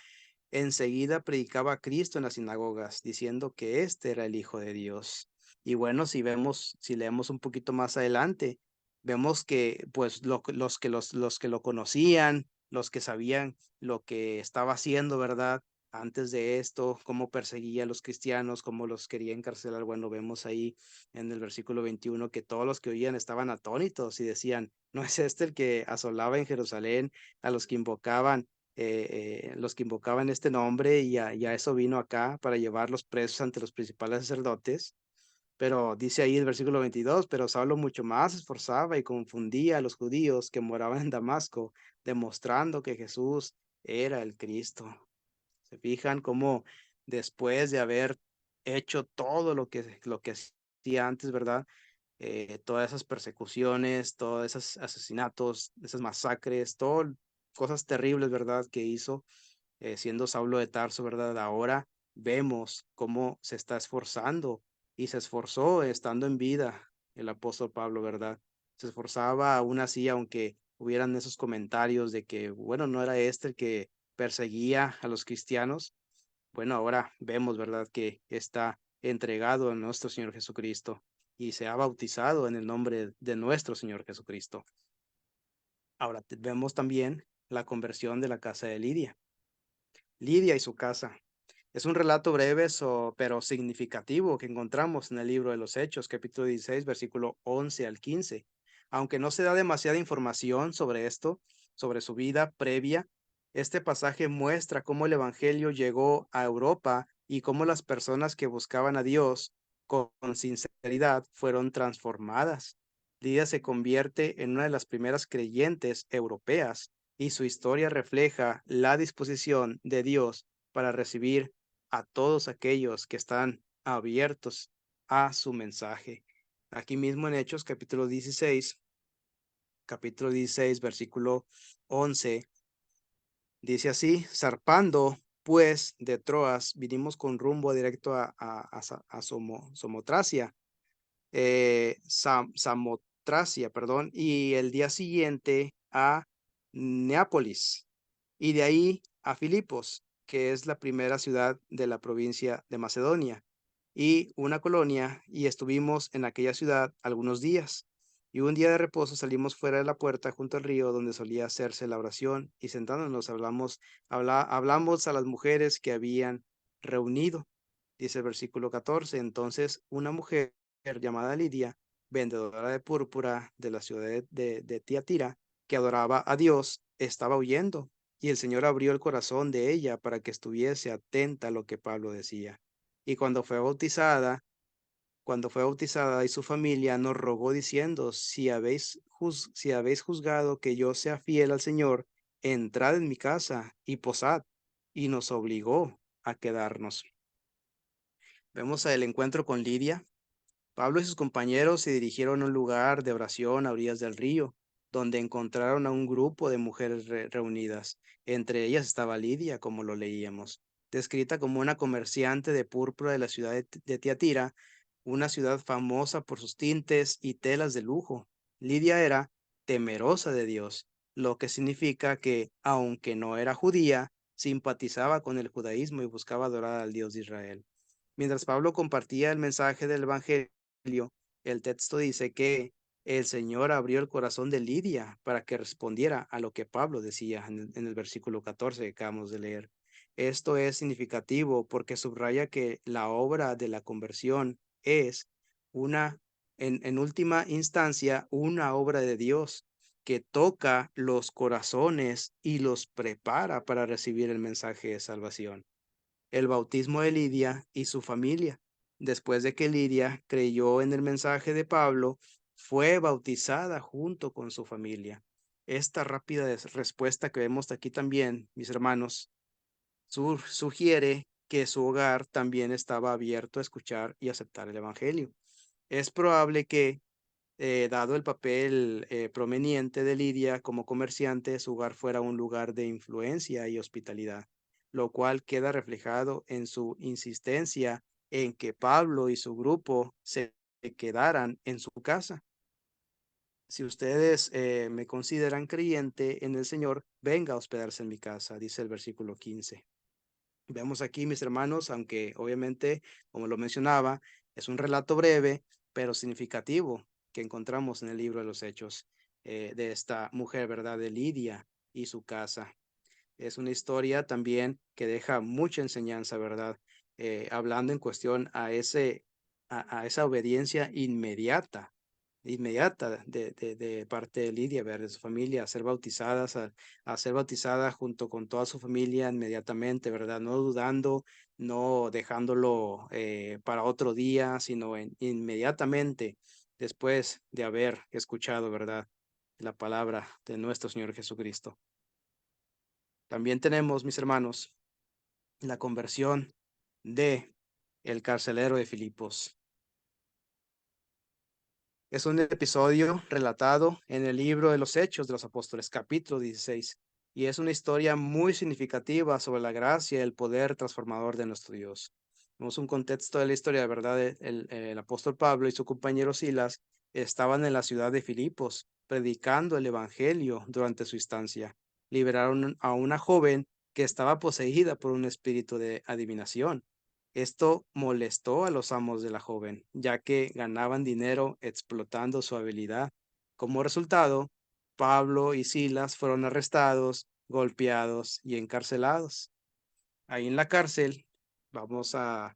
Enseguida predicaba a Cristo en las sinagogas, diciendo que este era el Hijo de Dios. Y bueno, si leemos un poquito más adelante, vemos que pues los que lo conocían, los que sabían lo que estaba haciendo, ¿verdad? antes de esto, cómo perseguía a los cristianos, cómo los quería encarcelar. Bueno, vemos ahí en el versículo 21 que todos los que oían estaban atónitos y decían, ¿no es este el que asolaba en Jerusalén a los que invocaban este nombre y a eso vino acá para llevarlos presos ante los principales sacerdotes? Pero dice ahí el versículo 22, pero Saulo mucho más se esforzaba y confundía a los judíos que moraban en Damasco, demostrando que Jesús era el Cristo. ¿Se fijan cómo después de haber hecho todo lo que hacía antes, verdad? Todas esas persecuciones, todos esos asesinatos, esas masacres, todo, cosas terribles, ¿verdad? Que hizo siendo Saulo de Tarso, ¿verdad? Ahora vemos cómo se está esforzando y se esforzó estando en vida el apóstol Pablo, ¿verdad? Se esforzaba aún así, aunque hubieran esos comentarios de que, bueno, no era este el que perseguía a los cristianos. Bueno, ahora vemos, ¿verdad?, que está entregado a nuestro Señor Jesucristo y se ha bautizado en el nombre de nuestro Señor Jesucristo. Ahora vemos también la conversión de la casa de Lidia. Lidia y su casa. Es un relato breve, pero significativo que encontramos en el libro de los Hechos, capítulo 16, versículo 11 al 15. Aunque no se da demasiada información sobre esto, sobre su vida previa, este pasaje muestra cómo el Evangelio llegó a Europa y cómo las personas que buscaban a Dios con sinceridad fueron transformadas. Lidia se convierte en una de las primeras creyentes europeas y su historia refleja la disposición de Dios para recibir a todos aquellos que están abiertos a su mensaje. Aquí mismo en Hechos capítulo 16, versículo 11, dice así: zarpando pues de Troas, vinimos con rumbo directo a Samotracia, Samotracia, perdón, y el día siguiente a Neápolis, y de ahí a Filipos, que es la primera ciudad de la provincia de Macedonia, y una colonia, y estuvimos en aquella ciudad algunos días. Y un día de reposo salimos fuera de la puerta junto al río donde solía hacerse la oración, y sentándonos hablamos a las mujeres que habían reunido. Dice el versículo 14, entonces una mujer llamada Lidia, vendedora de púrpura de la ciudad de Tiatira, que adoraba a Dios, estaba huyendo, y el Señor abrió el corazón de ella para que estuviese atenta a lo que Pablo decía. Y cuando fue bautizada y su familia nos rogó diciendo, si habéis juzgado que yo sea fiel al Señor, entrad en mi casa y posad, y nos obligó a quedarnos. Vemos el encuentro con Lidia. Pablo y sus compañeros se dirigieron a un lugar de oración a orillas del río, donde encontraron a un grupo de mujeres reunidas. Entre ellas estaba Lidia, como lo leíamos, descrita como una comerciante de púrpura de la ciudad de Tiatira, una ciudad famosa por sus tintes y telas de lujo. Lidia era temerosa de Dios, lo que significa que, aunque no era judía, simpatizaba con el judaísmo y buscaba adorar al Dios de Israel. Mientras Pablo compartía el mensaje del Evangelio, el texto dice que el Señor abrió el corazón de Lidia para que respondiera a lo que Pablo decía en el versículo 14 que acabamos de leer. Esto es significativo porque subraya que la obra de la conversión es una, en última instancia, una obra de Dios que toca los corazones y los prepara para recibir el mensaje de salvación. El bautismo de Lidia y su familia. Después de que Lidia creyó en el mensaje de Pablo, fue bautizada junto con su familia. Esta rápida respuesta que vemos aquí también, mis hermanos, sugiere que su hogar también estaba abierto a escuchar y aceptar el Evangelio. Es probable que, dado el papel proveniente de Lidia como comerciante, su hogar fuera un lugar de influencia y hospitalidad, lo cual queda reflejado en su insistencia en que Pablo y su grupo se quedaran en su casa. Si ustedes me consideran creyente en el Señor, venga a hospedarse en mi casa, dice el versículo 15. Vemos aquí, mis hermanos, aunque obviamente, como lo mencionaba, es un relato breve, pero significativo que encontramos en el libro de los Hechos de esta mujer, ¿verdad? De Lidia y su casa. Es una historia también que deja mucha enseñanza, ¿verdad? Hablando en cuestión a esa obediencia inmediata de parte de Lidia, ¿verdad? De su familia, a ser bautizada junto con toda su familia inmediatamente, ¿verdad? No dudando, no dejándolo para otro día, sino inmediatamente después de haber escuchado, ¿verdad? La palabra de nuestro Señor Jesucristo. También tenemos, mis hermanos, la conversión de el carcelero de Filipos. Es un episodio relatado en el libro de los Hechos de los Apóstoles, capítulo 16, y es una historia muy significativa sobre la gracia y el poder transformador de nuestro Dios. Vemos un contexto de la historia, de verdad, el apóstol Pablo y su compañero Silas estaban en la ciudad de Filipos predicando el evangelio durante su estancia. Liberaron a una joven que estaba poseída por un espíritu de adivinación. Esto molestó a los amos de la joven, ya que ganaban dinero explotando su habilidad. Como resultado, Pablo y Silas fueron arrestados, golpeados y encarcelados. Ahí en la cárcel, vamos al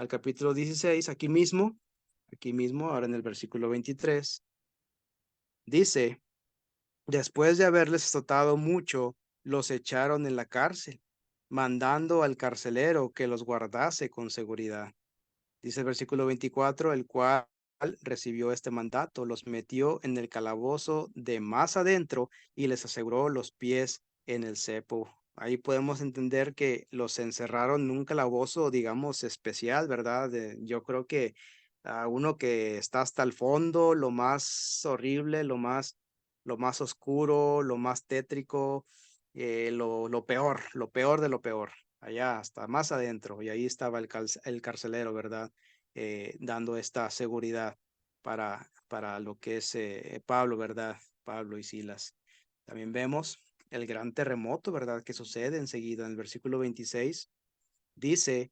capítulo 16, aquí mismo, ahora en el versículo 23, dice: después de haberles azotado mucho, los echaron en la cárcel, mandando al carcelero que los guardase con seguridad. Dice el versículo 24, el cual recibió este mandato, los metió en el calabozo de más adentro y les aseguró los pies en el cepo. Ahí podemos entender que los encerraron en un calabozo, digamos, especial, ¿verdad? Yo creo que a uno que está hasta el fondo, lo más horrible, lo más oscuro, lo más tétrico, lo peor de lo peor, allá hasta más adentro. Y ahí estaba el carcelero, ¿verdad? Dando esta seguridad para lo que es Pablo, ¿verdad? Pablo y Silas. También vemos el gran terremoto, ¿verdad? Que sucede enseguida en el versículo 26. Dice,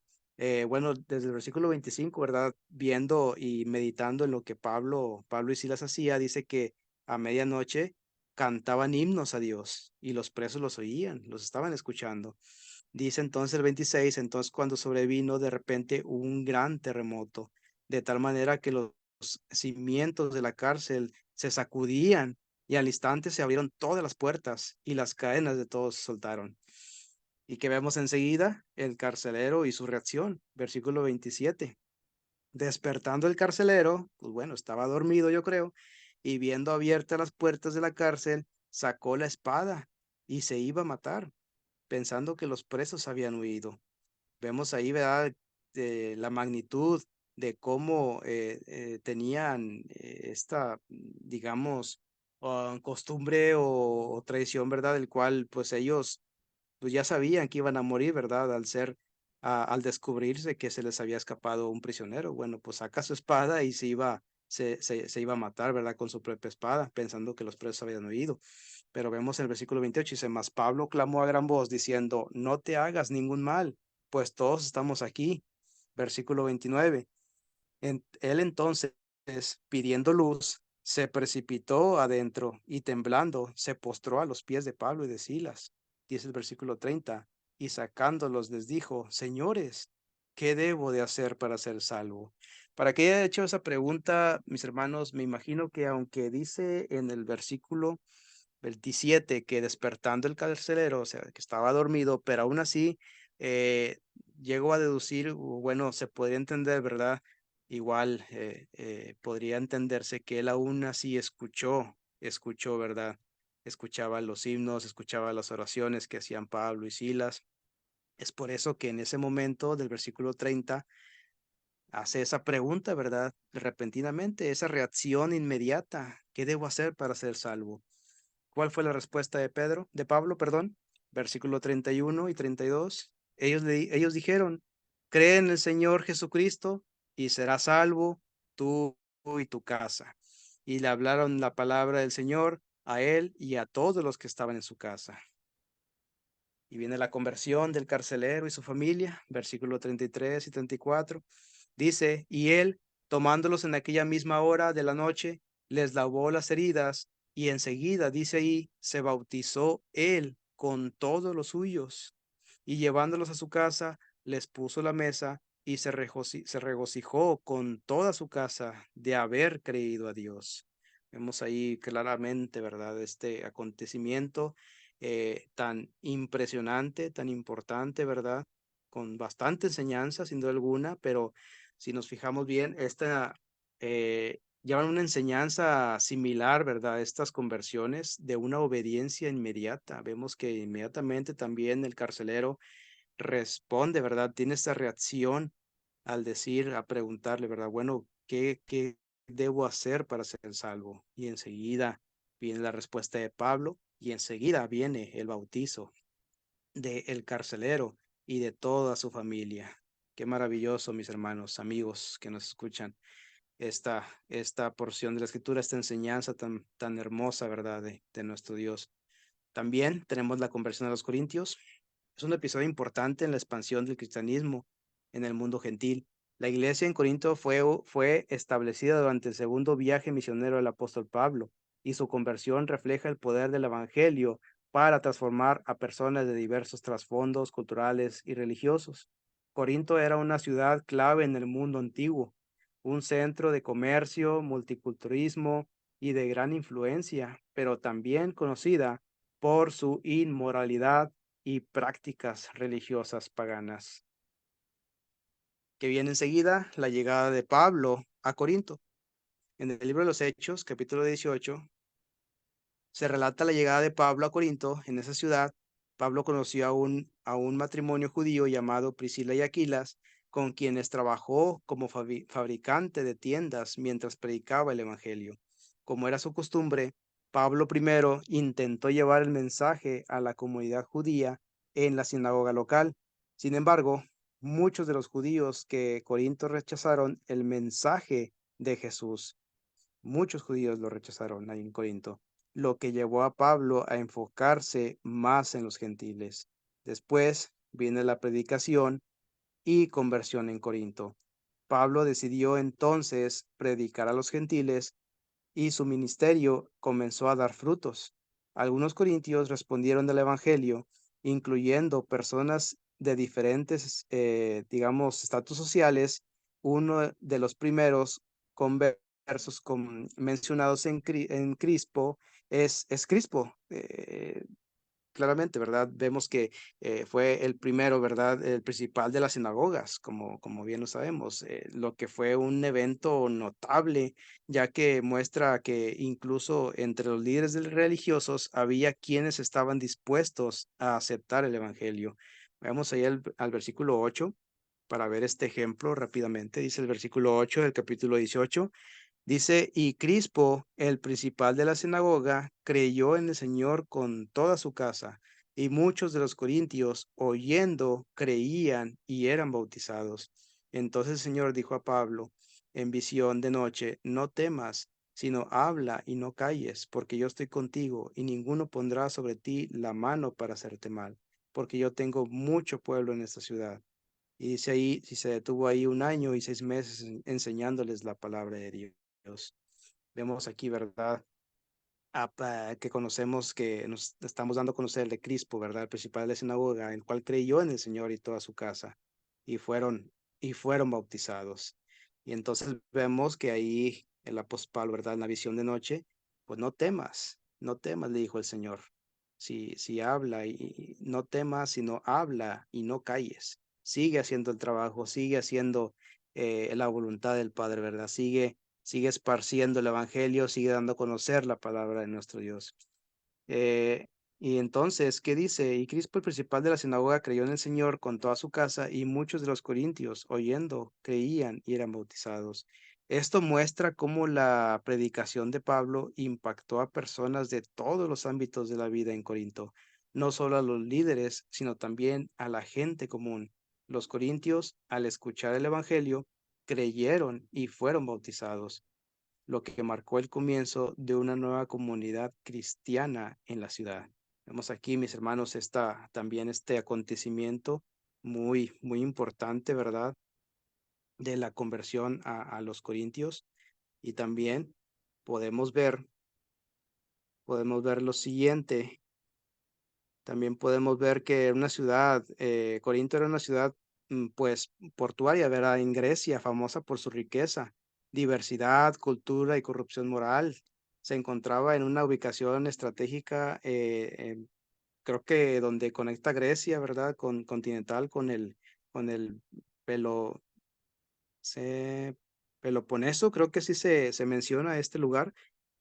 bueno, desde el versículo 25, ¿verdad? Viendo y meditando en lo que Pablo y Silas hacía, dice que a medianoche cantaban himnos a Dios y los presos los oían, los estaban escuchando. Dice entonces el 26, entonces cuando sobrevino de repente un gran terremoto, de tal manera que los cimientos de la cárcel se sacudían y al instante se abrieron todas las puertas y las cadenas de todos se soltaron. Y que vemos enseguida el carcelero y su reacción, versículo 27. Despertando el carcelero, pues bueno, estaba dormido yo creo, y viendo abiertas las puertas de la cárcel, sacó la espada y se iba a matar pensando que los presos habían huido. Vemos ahí, ¿verdad? La magnitud de cómo tenían esta, digamos, costumbre o tradición, ¿verdad? Del cual, pues ellos pues ya sabían que iban a morir, ¿verdad? Al descubrirse que se les había escapado un prisionero. Bueno, pues saca su espada y se iba a matar, ¿verdad? Con su propia espada, pensando que los presos habían huido. Pero vemos en el versículo 28, dice, mas Pablo clamó a gran voz diciendo, no te hagas ningún mal, pues todos estamos aquí. Versículo 29, él entonces, pidiendo luz, se precipitó adentro y temblando, se postró a los pies de Pablo y de Silas. Dice el versículo 30, y sacándolos les dijo, señores, ¿qué debo de hacer para ser salvo? Para que haya hecho esa pregunta, mis hermanos, me imagino que aunque dice en el versículo 27 que despertando el carcelero, o sea, que estaba dormido, pero aún así eh, llego a deducir, o bueno, se podría entender, ¿verdad? Igual podría entenderse que él aún así escuchó, ¿verdad? Escuchaba los himnos, escuchaba las oraciones que hacían Pablo y Silas. Es por eso que en ese momento del versículo 30 hace esa pregunta, ¿verdad? Repentinamente, esa reacción inmediata, ¿qué debo hacer para ser salvo? ¿Cuál fue la respuesta de Pablo, perdón? Versículo 31 y 32. Ellos dijeron, cree en el Señor Jesucristo y serás salvo tú y tu casa. Y le hablaron la palabra del Señor a él y a todos los que estaban en su casa. Y viene la conversión del carcelero y su familia, versículo 33 y 34. Dice, y él, tomándolos en aquella misma hora de la noche, les lavó las heridas y enseguida, dice ahí, se bautizó él con todos los suyos, y llevándolos a su casa, les puso la mesa y se regocijó con toda su casa de haber creído a Dios. Vemos ahí claramente, ¿verdad? Este acontecimiento tan impresionante, tan importante, ¿verdad? Con bastante enseñanza, sin duda alguna, pero si nos fijamos bien, esta llevan una enseñanza similar, ¿verdad? Estas conversiones de una obediencia inmediata. Vemos que inmediatamente también el carcelero responde, ¿verdad? Tiene esta reacción al decir, a preguntarle, ¿verdad? Bueno, ¿qué debo hacer para ser salvo? Y enseguida viene la respuesta de Pablo y enseguida viene el bautizo del carcelero y de toda su familia. Qué maravilloso, mis hermanos, amigos que nos escuchan, esta porción de la escritura, esta enseñanza tan hermosa, ¿verdad? De nuestro Dios. También tenemos la conversión de los corintios. Es un episodio importante en la expansión del cristianismo en el mundo gentil. La iglesia en Corinto fue establecida durante el segundo viaje misionero del apóstol Pablo, y su conversión refleja el poder del evangelio para transformar a personas de diversos trasfondos culturales y religiosos. Corinto era una ciudad clave en el mundo antiguo, un centro de comercio, multiculturalismo y de gran influencia, pero también conocida por su inmoralidad y prácticas religiosas paganas. Que viene enseguida la llegada de Pablo a Corinto. En el libro de los Hechos, capítulo 18, se relata la llegada de Pablo a Corinto. En esa ciudad, Pablo conoció a un matrimonio judío llamado Priscila y Aquilas, con quienes trabajó como fabricante de tiendas mientras predicaba el Evangelio. Como era su costumbre, Pablo primero intentó llevar el mensaje a la comunidad judía en la sinagoga local. Sin embargo, muchos de los judíos que Corinto rechazaron el mensaje de Jesús. Muchos judíos lo rechazaron ahí en Corinto, lo que llevó a Pablo a enfocarse más en los gentiles. Después viene la predicación y conversión en Corinto. Pablo decidió entonces predicar a los gentiles y su ministerio comenzó a dar frutos. Algunos corintios respondieron del evangelio, incluyendo personas de diferentes, digamos, estatus sociales. Uno de los primeros conversos mencionados en Crispo es Crispo. Claramente, ¿verdad? Vemos que fue el primero, ¿verdad? El principal de las sinagogas, como bien lo sabemos, lo que fue un evento notable, ya que muestra que incluso entre los líderes religiosos había quienes estaban dispuestos a aceptar el evangelio. Vamos ahí al versículo 8 para ver este ejemplo rápidamente. Dice el versículo 8 del capítulo 18. Dice, y Crispo, el principal de la sinagoga, creyó en el Señor con toda su casa, y muchos de los corintios, oyendo, creían y eran bautizados. Entonces el Señor dijo a Pablo en visión de noche, no temas, sino habla y no calles, porque yo estoy contigo, y ninguno pondrá sobre ti la mano para hacerte mal, porque yo tengo mucho pueblo en esta ciudad. Y dice ahí, si se detuvo ahí 1 año y 6 meses enseñándoles la palabra de Dios. Vemos aquí, ¿verdad? Que conocemos que nos estamos dando a conocer el de Crispo, ¿verdad? El principal de la sinagoga, el cual creyó en el Señor y toda su casa, y fueron bautizados. Y entonces vemos que ahí el apóstol Pablo, ¿verdad? En la visión de noche, pues no temas, le dijo el Señor. Si habla y no temas, sino habla y no calles. Sigue haciendo el trabajo, sigue haciendo la voluntad del Padre, ¿verdad? Sigue esparciendo el evangelio, sigue dando a conocer la palabra de nuestro Dios. Y entonces, ¿qué dice? Y Crispo, el principal de la sinagoga, creyó en el Señor con toda su casa, y muchos de los corintios, oyendo, creían y eran bautizados. Esto muestra cómo la predicación de Pablo impactó a personas de todos los ámbitos de la vida en Corinto, no solo a los líderes, sino también a la gente común. Los corintios, al escuchar el evangelio, creyeron y fueron bautizados, lo que marcó el comienzo de una nueva comunidad cristiana en la ciudad. Vemos aquí, mis hermanos, también este acontecimiento muy importante, ¿verdad? De la conversión a los corintios. Y también podemos ver lo siguiente, También podemos ver que una ciudad, Corinto era una ciudad pues portuaria, ¿verdad? En Grecia, famosa por su riqueza, diversidad, cultura y corrupción moral. Se encontraba en una ubicación estratégica, creo que donde conecta Grecia, ¿verdad? Con continental, con el Pelo, se- Peloponeso, creo que sí se menciona este lugar.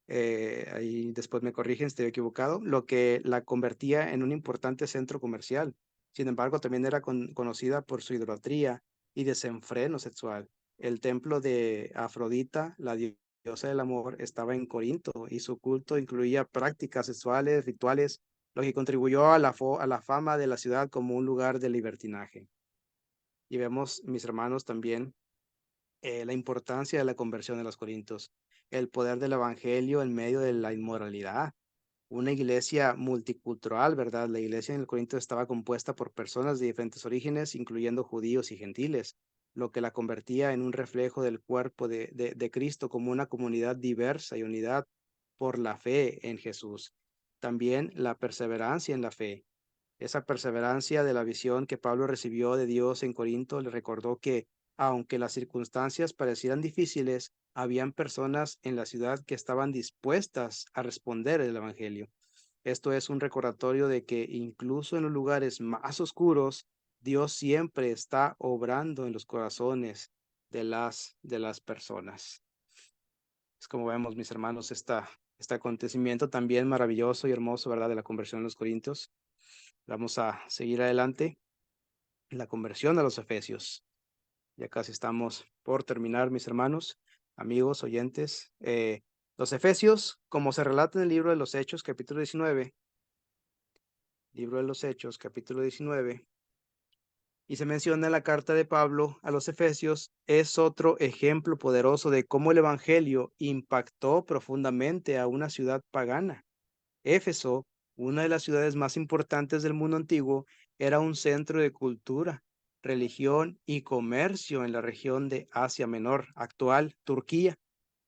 Ahí después me corrigen si estoy equivocado, lo que la convertía en un importante centro comercial. Sin embargo, también era conocida por su idolatría y desenfreno sexual. El templo de Afrodita, la diosa del amor, estaba en Corinto y su culto incluía prácticas sexuales, rituales, lo que contribuyó a a la fama de la ciudad como un lugar de libertinaje. Y vemos, mis hermanos, también la importancia de la conversión de los corintios, el poder del evangelio en medio de la inmoralidad, una iglesia multicultural, ¿verdad? La iglesia en el Corinto estaba compuesta por personas de diferentes orígenes, incluyendo judíos y gentiles, lo que la convertía en un reflejo del cuerpo de Cristo como una comunidad diversa y unidad por la fe en Jesús. También la perseverancia en la fe. Esa perseverancia de la visión que Pablo recibió de Dios en Corinto le recordó que, aunque las circunstancias parecieran difíciles, habían personas en la ciudad que estaban dispuestas a responder el Evangelio. Esto es un recordatorio de que incluso en los lugares más oscuros, Dios siempre está obrando en los corazones de las personas. Es como vemos, mis hermanos, este acontecimiento también maravilloso y hermoso, ¿verdad? De la conversión de los corintios. Vamos a seguir adelante. La conversión de los efesios. Ya casi estamos por terminar, mis hermanos, amigos, oyentes. Los efesios, como se relata en el libro de los Hechos, capítulo 19, libro de los Hechos, capítulo 19, y se menciona en la carta de Pablo a los Efesios, es otro ejemplo poderoso de cómo el Evangelio impactó profundamente a una ciudad pagana. Éfeso, una de las ciudades más importantes del mundo antiguo, era un centro de cultura, religión y comercio en la región de Asia Menor, actual Turquía.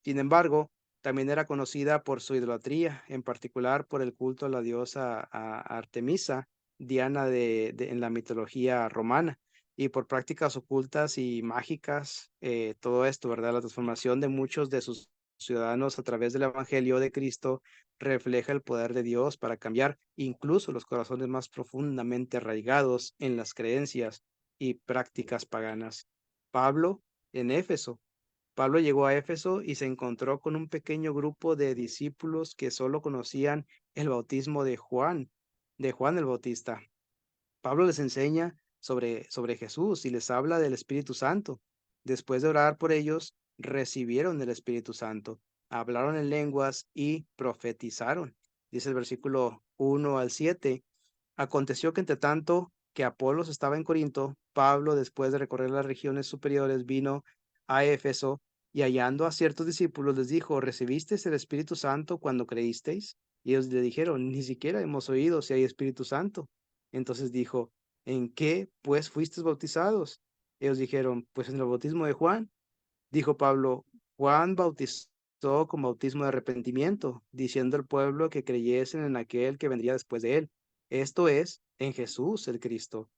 Sin embargo, también era conocida por su idolatría, en particular por el culto a la diosa Artemisa, Diana en la mitología romana, y por prácticas ocultas y mágicas, todo esto, ¿verdad? La transformación de muchos de sus ciudadanos a través del Evangelio de Cristo refleja el poder de Dios para cambiar incluso los corazones más profundamente arraigados en las creencias y prácticas paganas. Pablo, en Éfeso, Pablo llegó a Éfeso y se encontró con un pequeño grupo de discípulos que solo conocían el bautismo de Juan el Bautista. Pablo les enseña sobre Jesús y les habla del Espíritu Santo. Después de orar por ellos, recibieron el Espíritu Santo, hablaron en lenguas y profetizaron. Dice el versículo 1 al 7. Aconteció que entre tanto que Apolos estaba en Corinto, Pablo, después de recorrer las regiones superiores, vino a Éfeso y hallando a ciertos discípulos les dijo, ¿recibisteis el Espíritu Santo cuando creísteis? Y ellos le dijeron, ni siquiera hemos oído si hay Espíritu Santo. Entonces dijo, ¿en qué pues fuisteis bautizados? Ellos dijeron, pues en el bautismo de Juan. Dijo Pablo, Juan bautizó con bautismo de arrepentimiento, diciendo al pueblo que creyesen en aquel que vendría después de él, esto es, en Jesús el Cristo.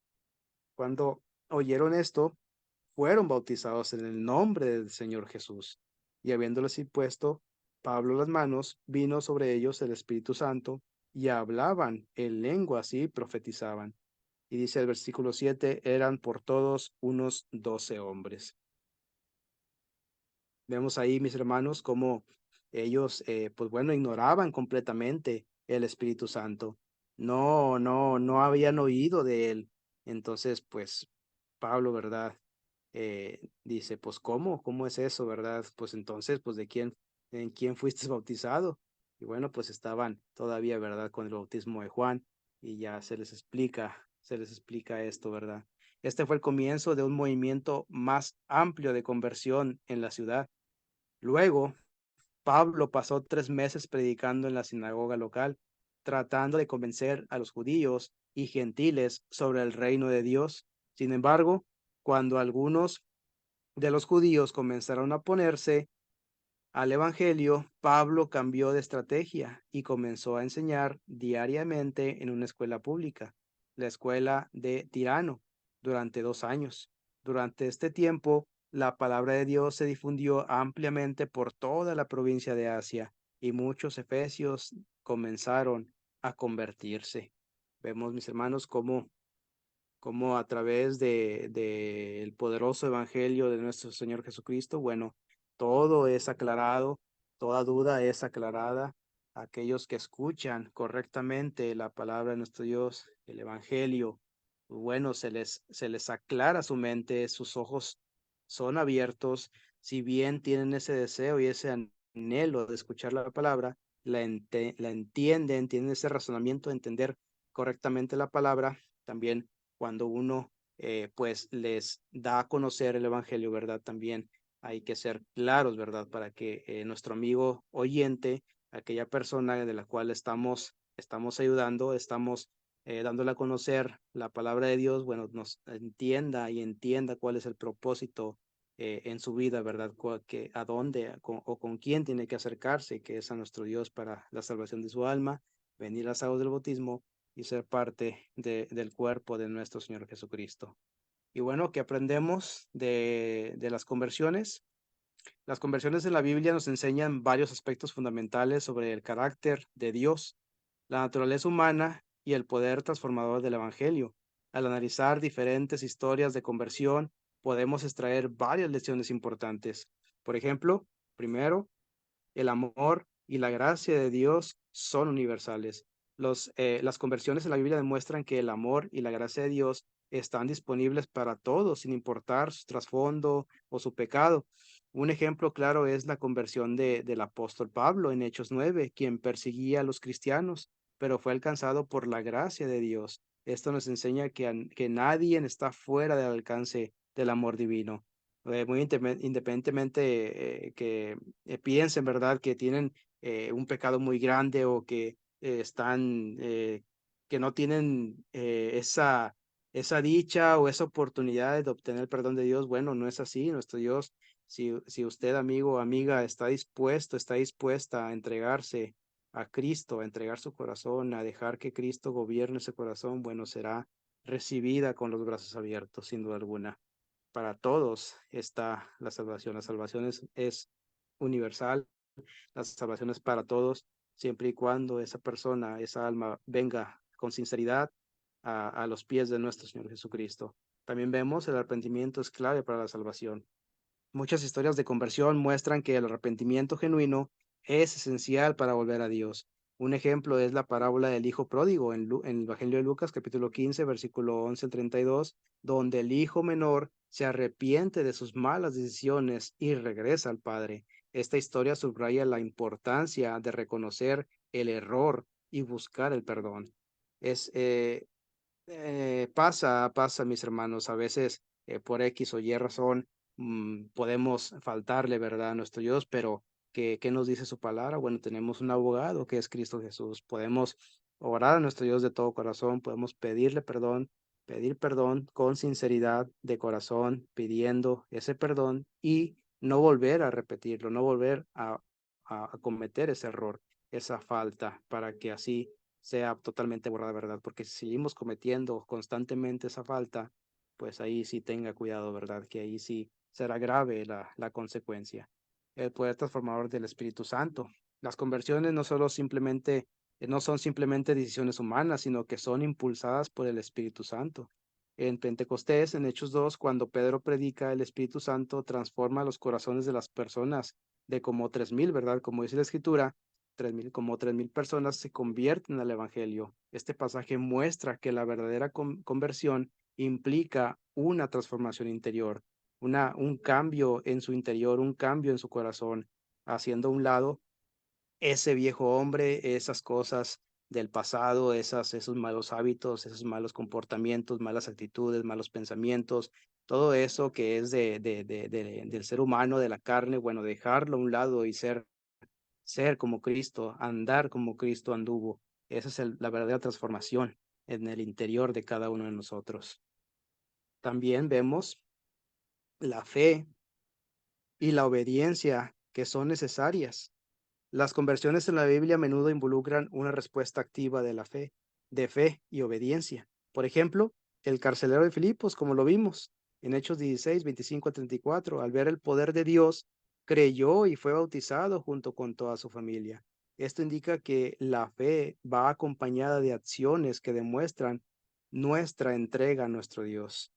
Cuando oyeron esto, fueron bautizados en el nombre del Señor Jesús. Y habiéndoles impuesto Pablo las manos, vino sobre ellos el Espíritu Santo, y hablaban en lenguas y profetizaban. Y dice el versículo 7, eran por todos unos 12 hombres. Vemos ahí, mis hermanos, cómo ellos, pues bueno, ignoraban completamente el Espíritu Santo. No habían oído de él. Entonces, pues, Pablo, ¿verdad? Dice, pues, ¿cómo es eso, verdad? Pues entonces, pues, en quién fuiste bautizado? Y bueno, pues estaban todavía, ¿verdad? Con el bautismo de Juan y ya se les explica esto, ¿verdad? Este fue el comienzo de un movimiento más amplio de conversión en la ciudad. Luego, Pablo pasó 3 meses predicando en la sinagoga local, tratando de convencer a los judíos y gentiles sobre el reino de Dios. Sin embargo, cuando algunos de los judíos comenzaron a oponerse, al Evangelio, Pablo cambió de estrategia y comenzó a enseñar diariamente en una escuela pública, la escuela de Tirano, durante 2 años. Durante este tiempo, la palabra de Dios se difundió ampliamente por toda la provincia de Asia y muchos efesios comenzaron a convertirse. Vemos, mis hermanos, cómo a través de el poderoso evangelio de nuestro Señor Jesucristo, bueno, todo es aclarado, toda duda es aclarada. Aquellos que escuchan correctamente la palabra de nuestro Dios, el evangelio, bueno, se les aclara su mente, sus ojos son abiertos, si bien tienen ese deseo y ese anhelo de escuchar la palabra, la entienden, tienen ese razonamiento de entender correctamente la palabra, también cuando uno pues les da a conocer el evangelio, ¿verdad? También hay que ser claros, ¿verdad? Para que nuestro amigo oyente, aquella persona de la cual estamos ayudando, estamos dándole a conocer la palabra de Dios, bueno, nos entienda y entienda cuál es el propósito en su vida, ¿verdad? A dónde o con quién tiene que acercarse, que es a nuestro Dios para la salvación de su alma, venir a las aguas del bautismo y ser parte del cuerpo de nuestro Señor Jesucristo. Y bueno, ¿qué aprendemos de las conversiones? Las conversiones en la Biblia nos enseñan varios aspectos fundamentales sobre el carácter de Dios, la naturaleza humana y el poder transformador del Evangelio. Al analizar diferentes historias de conversión, podemos extraer varias lecciones importantes. Por ejemplo, primero, el amor y la gracia de Dios son universales. Las conversiones en la Biblia demuestran que el amor y la gracia de Dios están disponibles para todos, sin importar su trasfondo o su pecado. Un ejemplo claro es la conversión del apóstol Pablo en Hechos 9, quien perseguía a los cristianos, pero fue alcanzado por la gracia de Dios. Esto nos enseña que nadie está fuera del alcance del amor divino. Muy independientemente que piensen, ¿verdad?, que tienen un pecado muy grande o que que no tienen esa dicha o esa oportunidad de obtener el perdón de Dios. Bueno, no es así. Nuestro Dios, si usted, amigo o amiga, está dispuesto, está dispuesta a entregarse a Cristo, a entregar su corazón, a dejar que Cristo gobierne ese corazón, bueno, será recibida con los brazos abiertos, sin duda alguna. Para todos está la salvación. La salvación es universal, la salvación es para todos, siempre y cuando esa persona, esa alma, venga con sinceridad a los pies de nuestro Señor Jesucristo. También vemos el arrepentimiento es clave para la salvación. Muchas historias de conversión muestran que el arrepentimiento genuino es esencial para volver a Dios. Un ejemplo es la parábola del hijo pródigo en el Evangelio de Lucas, capítulo 15, versículo 11 al 32, donde el hijo menor se arrepiente de sus malas decisiones y regresa al padre. Esta historia subraya la importancia de reconocer el error y buscar el perdón. Es, pasa, mis hermanos, a veces por X o Y razón podemos faltarle, ¿verdad?, a nuestro Dios, pero ¿qué nos dice su palabra? Bueno, tenemos un abogado que es Cristo Jesús. Podemos orar a nuestro Dios de todo corazón, podemos pedir perdón con sinceridad de corazón, pidiendo ese perdón y no volver a repetirlo, no volver a cometer ese error, esa falta, para que así sea totalmente borrada, ¿verdad? Porque si seguimos cometiendo constantemente esa falta, pues ahí sí tenga cuidado, ¿verdad? Que ahí sí será grave la consecuencia. El poder transformador del Espíritu Santo. Las conversiones no son simplemente decisiones humanas, sino que son impulsadas por el Espíritu Santo. En Pentecostés, en Hechos 2, cuando Pedro predica, el Espíritu Santo transforma los corazones de las personas, de como 3,000, ¿verdad? Como dice la Escritura, 3,000 personas se convierten al Evangelio. Este pasaje muestra que la verdadera conversión implica una transformación interior, un cambio en su interior, un cambio en su corazón, haciendo a un lado ese viejo hombre, esas cosas del pasado, esos malos hábitos, esos malos comportamientos, malas actitudes, malos pensamientos, todo eso que es del ser humano, de la carne, bueno, dejarlo a un lado y ser como Cristo, andar como Cristo anduvo. Esa es la verdadera transformación en el interior de cada uno de nosotros. También vemos la fe y la obediencia que son necesarias. Las conversiones en la Biblia a menudo involucran una respuesta activa de fe y obediencia. Por ejemplo, el carcelero de Filipos, como lo vimos en Hechos 16, 25 a 34, al ver el poder de Dios, creyó y fue bautizado junto con toda su familia. Esto indica que la fe va acompañada de acciones que demuestran nuestra entrega a nuestro Dios.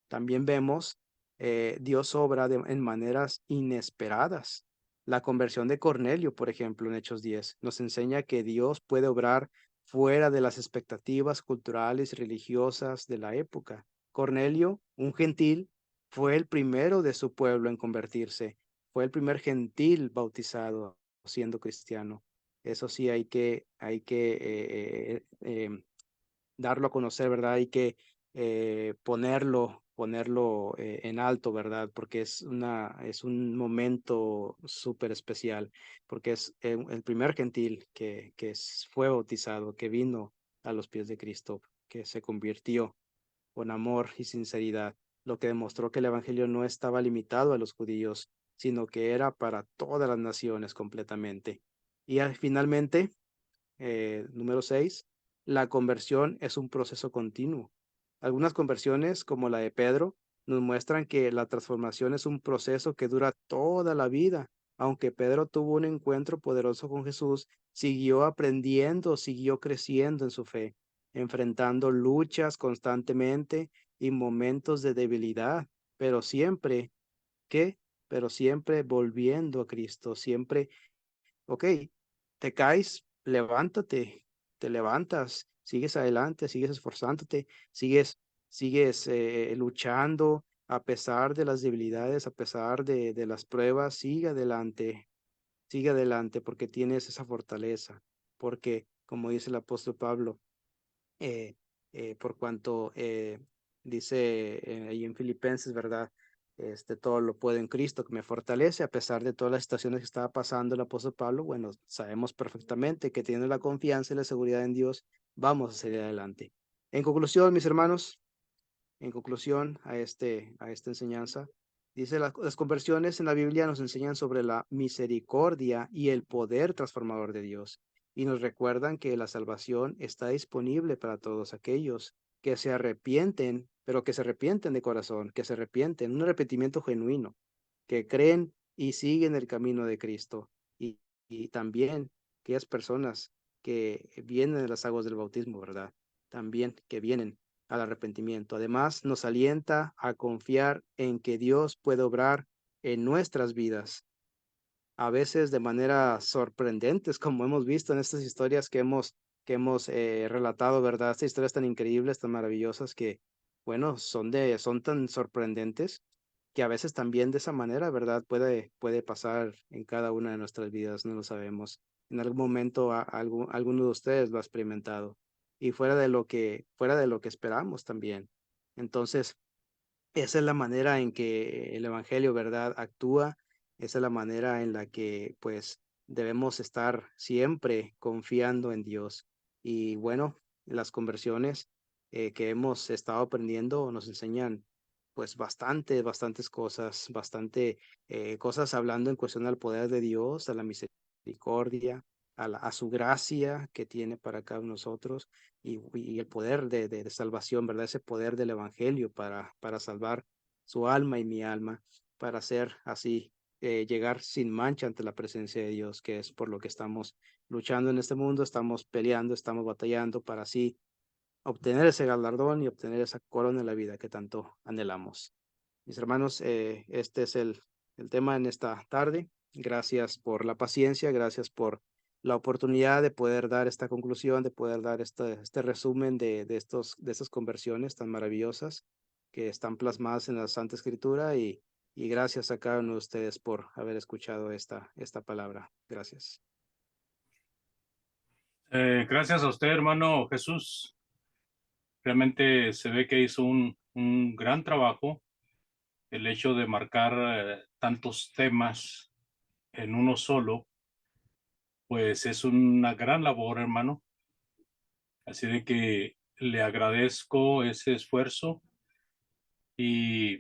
También vemos Dios obra en maneras inesperadas. La conversión de Cornelio, por ejemplo, en Hechos 10, nos enseña que Dios puede obrar fuera de las expectativas culturales y religiosas de la época. Cornelio, un gentil, fue el primero de su pueblo en convertirse. Fue el primer gentil bautizado siendo cristiano. Eso sí, hay que darlo a conocer, ¿verdad? Hay que ponerlo en alto, ¿verdad? Porque es un momento súper especial, porque es el primer gentil que fue bautizado, que vino a los pies de Cristo, que se convirtió con amor y sinceridad, lo que demostró que el evangelio no estaba limitado a los judíos, sino que era para todas las naciones completamente. Y finalmente, número 6, la conversión es un proceso continuo. Algunas conversiones, como la de Pedro, nos muestran que la transformación es un proceso que dura toda la vida. Aunque Pedro tuvo un encuentro poderoso con Jesús, siguió aprendiendo, siguió creciendo en su fe, enfrentando luchas constantemente y momentos de debilidad, pero siempre, ¿qué? Pero siempre volviendo a Cristo, siempre. Ok, te caes, levántate, te levantas, sigues adelante, sigues esforzándote, sigues luchando a pesar de las debilidades, a pesar de las pruebas, sigue adelante porque tienes esa fortaleza, porque como dice el apóstol Pablo, eh, por cuanto dice ahí en Filipenses, ¿verdad? Todo lo puedo en Cristo que me fortalece, a pesar de todas las situaciones que estaba pasando el apóstol Pablo. Bueno, sabemos perfectamente que tiene la confianza y la seguridad en Dios, vamos a seguir adelante. En conclusión, mis hermanos, en conclusión a esta enseñanza, dice las conversiones en la Biblia nos enseñan sobre la misericordia y el poder transformador de Dios y nos recuerdan que la salvación está disponible para todos aquellos que se arrepienten, pero que se arrepienten de corazón, que se arrepienten, un arrepentimiento genuino, que creen y siguen el camino de Cristo y también aquellas personas que vienen de las aguas del bautismo, ¿verdad? También que vienen al arrepentimiento. Además, nos alienta a confiar en que Dios puede obrar en nuestras vidas, a veces de manera sorprendentes, como hemos visto en estas historias que hemos relatado, ¿verdad? Estas historias tan increíbles, tan maravillosas que, bueno, son tan sorprendentes que a veces también de esa manera, ¿verdad? Puede pasar en cada una de nuestras vidas, no lo sabemos. En algún momento alguno de ustedes lo ha experimentado y fuera de lo que esperamos también. Entonces, esa es la manera en que el evangelio, ¿verdad?, actúa. Esa es la manera en la que, pues, debemos estar siempre confiando en Dios. Y bueno, las conversiones que hemos estado aprendiendo nos enseñan, pues, bastantes cosas, cosas hablando en cuestión al poder de Dios, a la misericordia, a su gracia que tiene para cada uno de nosotros y el poder de salvación, ¿verdad? Ese poder del evangelio para salvar su alma y mi alma, para hacer así, llegar sin mancha ante la presencia de Dios, que es por lo que estamos luchando en este mundo, estamos peleando, estamos batallando para así obtener ese galardón y obtener esa corona en la vida que tanto anhelamos. Mis hermanos, este es el tema en esta tarde. Gracias por la paciencia, gracias por la oportunidad de poder dar esta conclusión, de poder dar este resumen de estas conversiones tan maravillosas que están plasmadas en la Santa Escritura y gracias a cada uno de ustedes por haber escuchado esta palabra. Gracias. Gracias a usted, hermano Jesús. Realmente se ve que hizo un gran trabajo. El hecho de marcar tantos temas en uno solo, pues es una gran labor, hermano. Así de que le agradezco ese esfuerzo y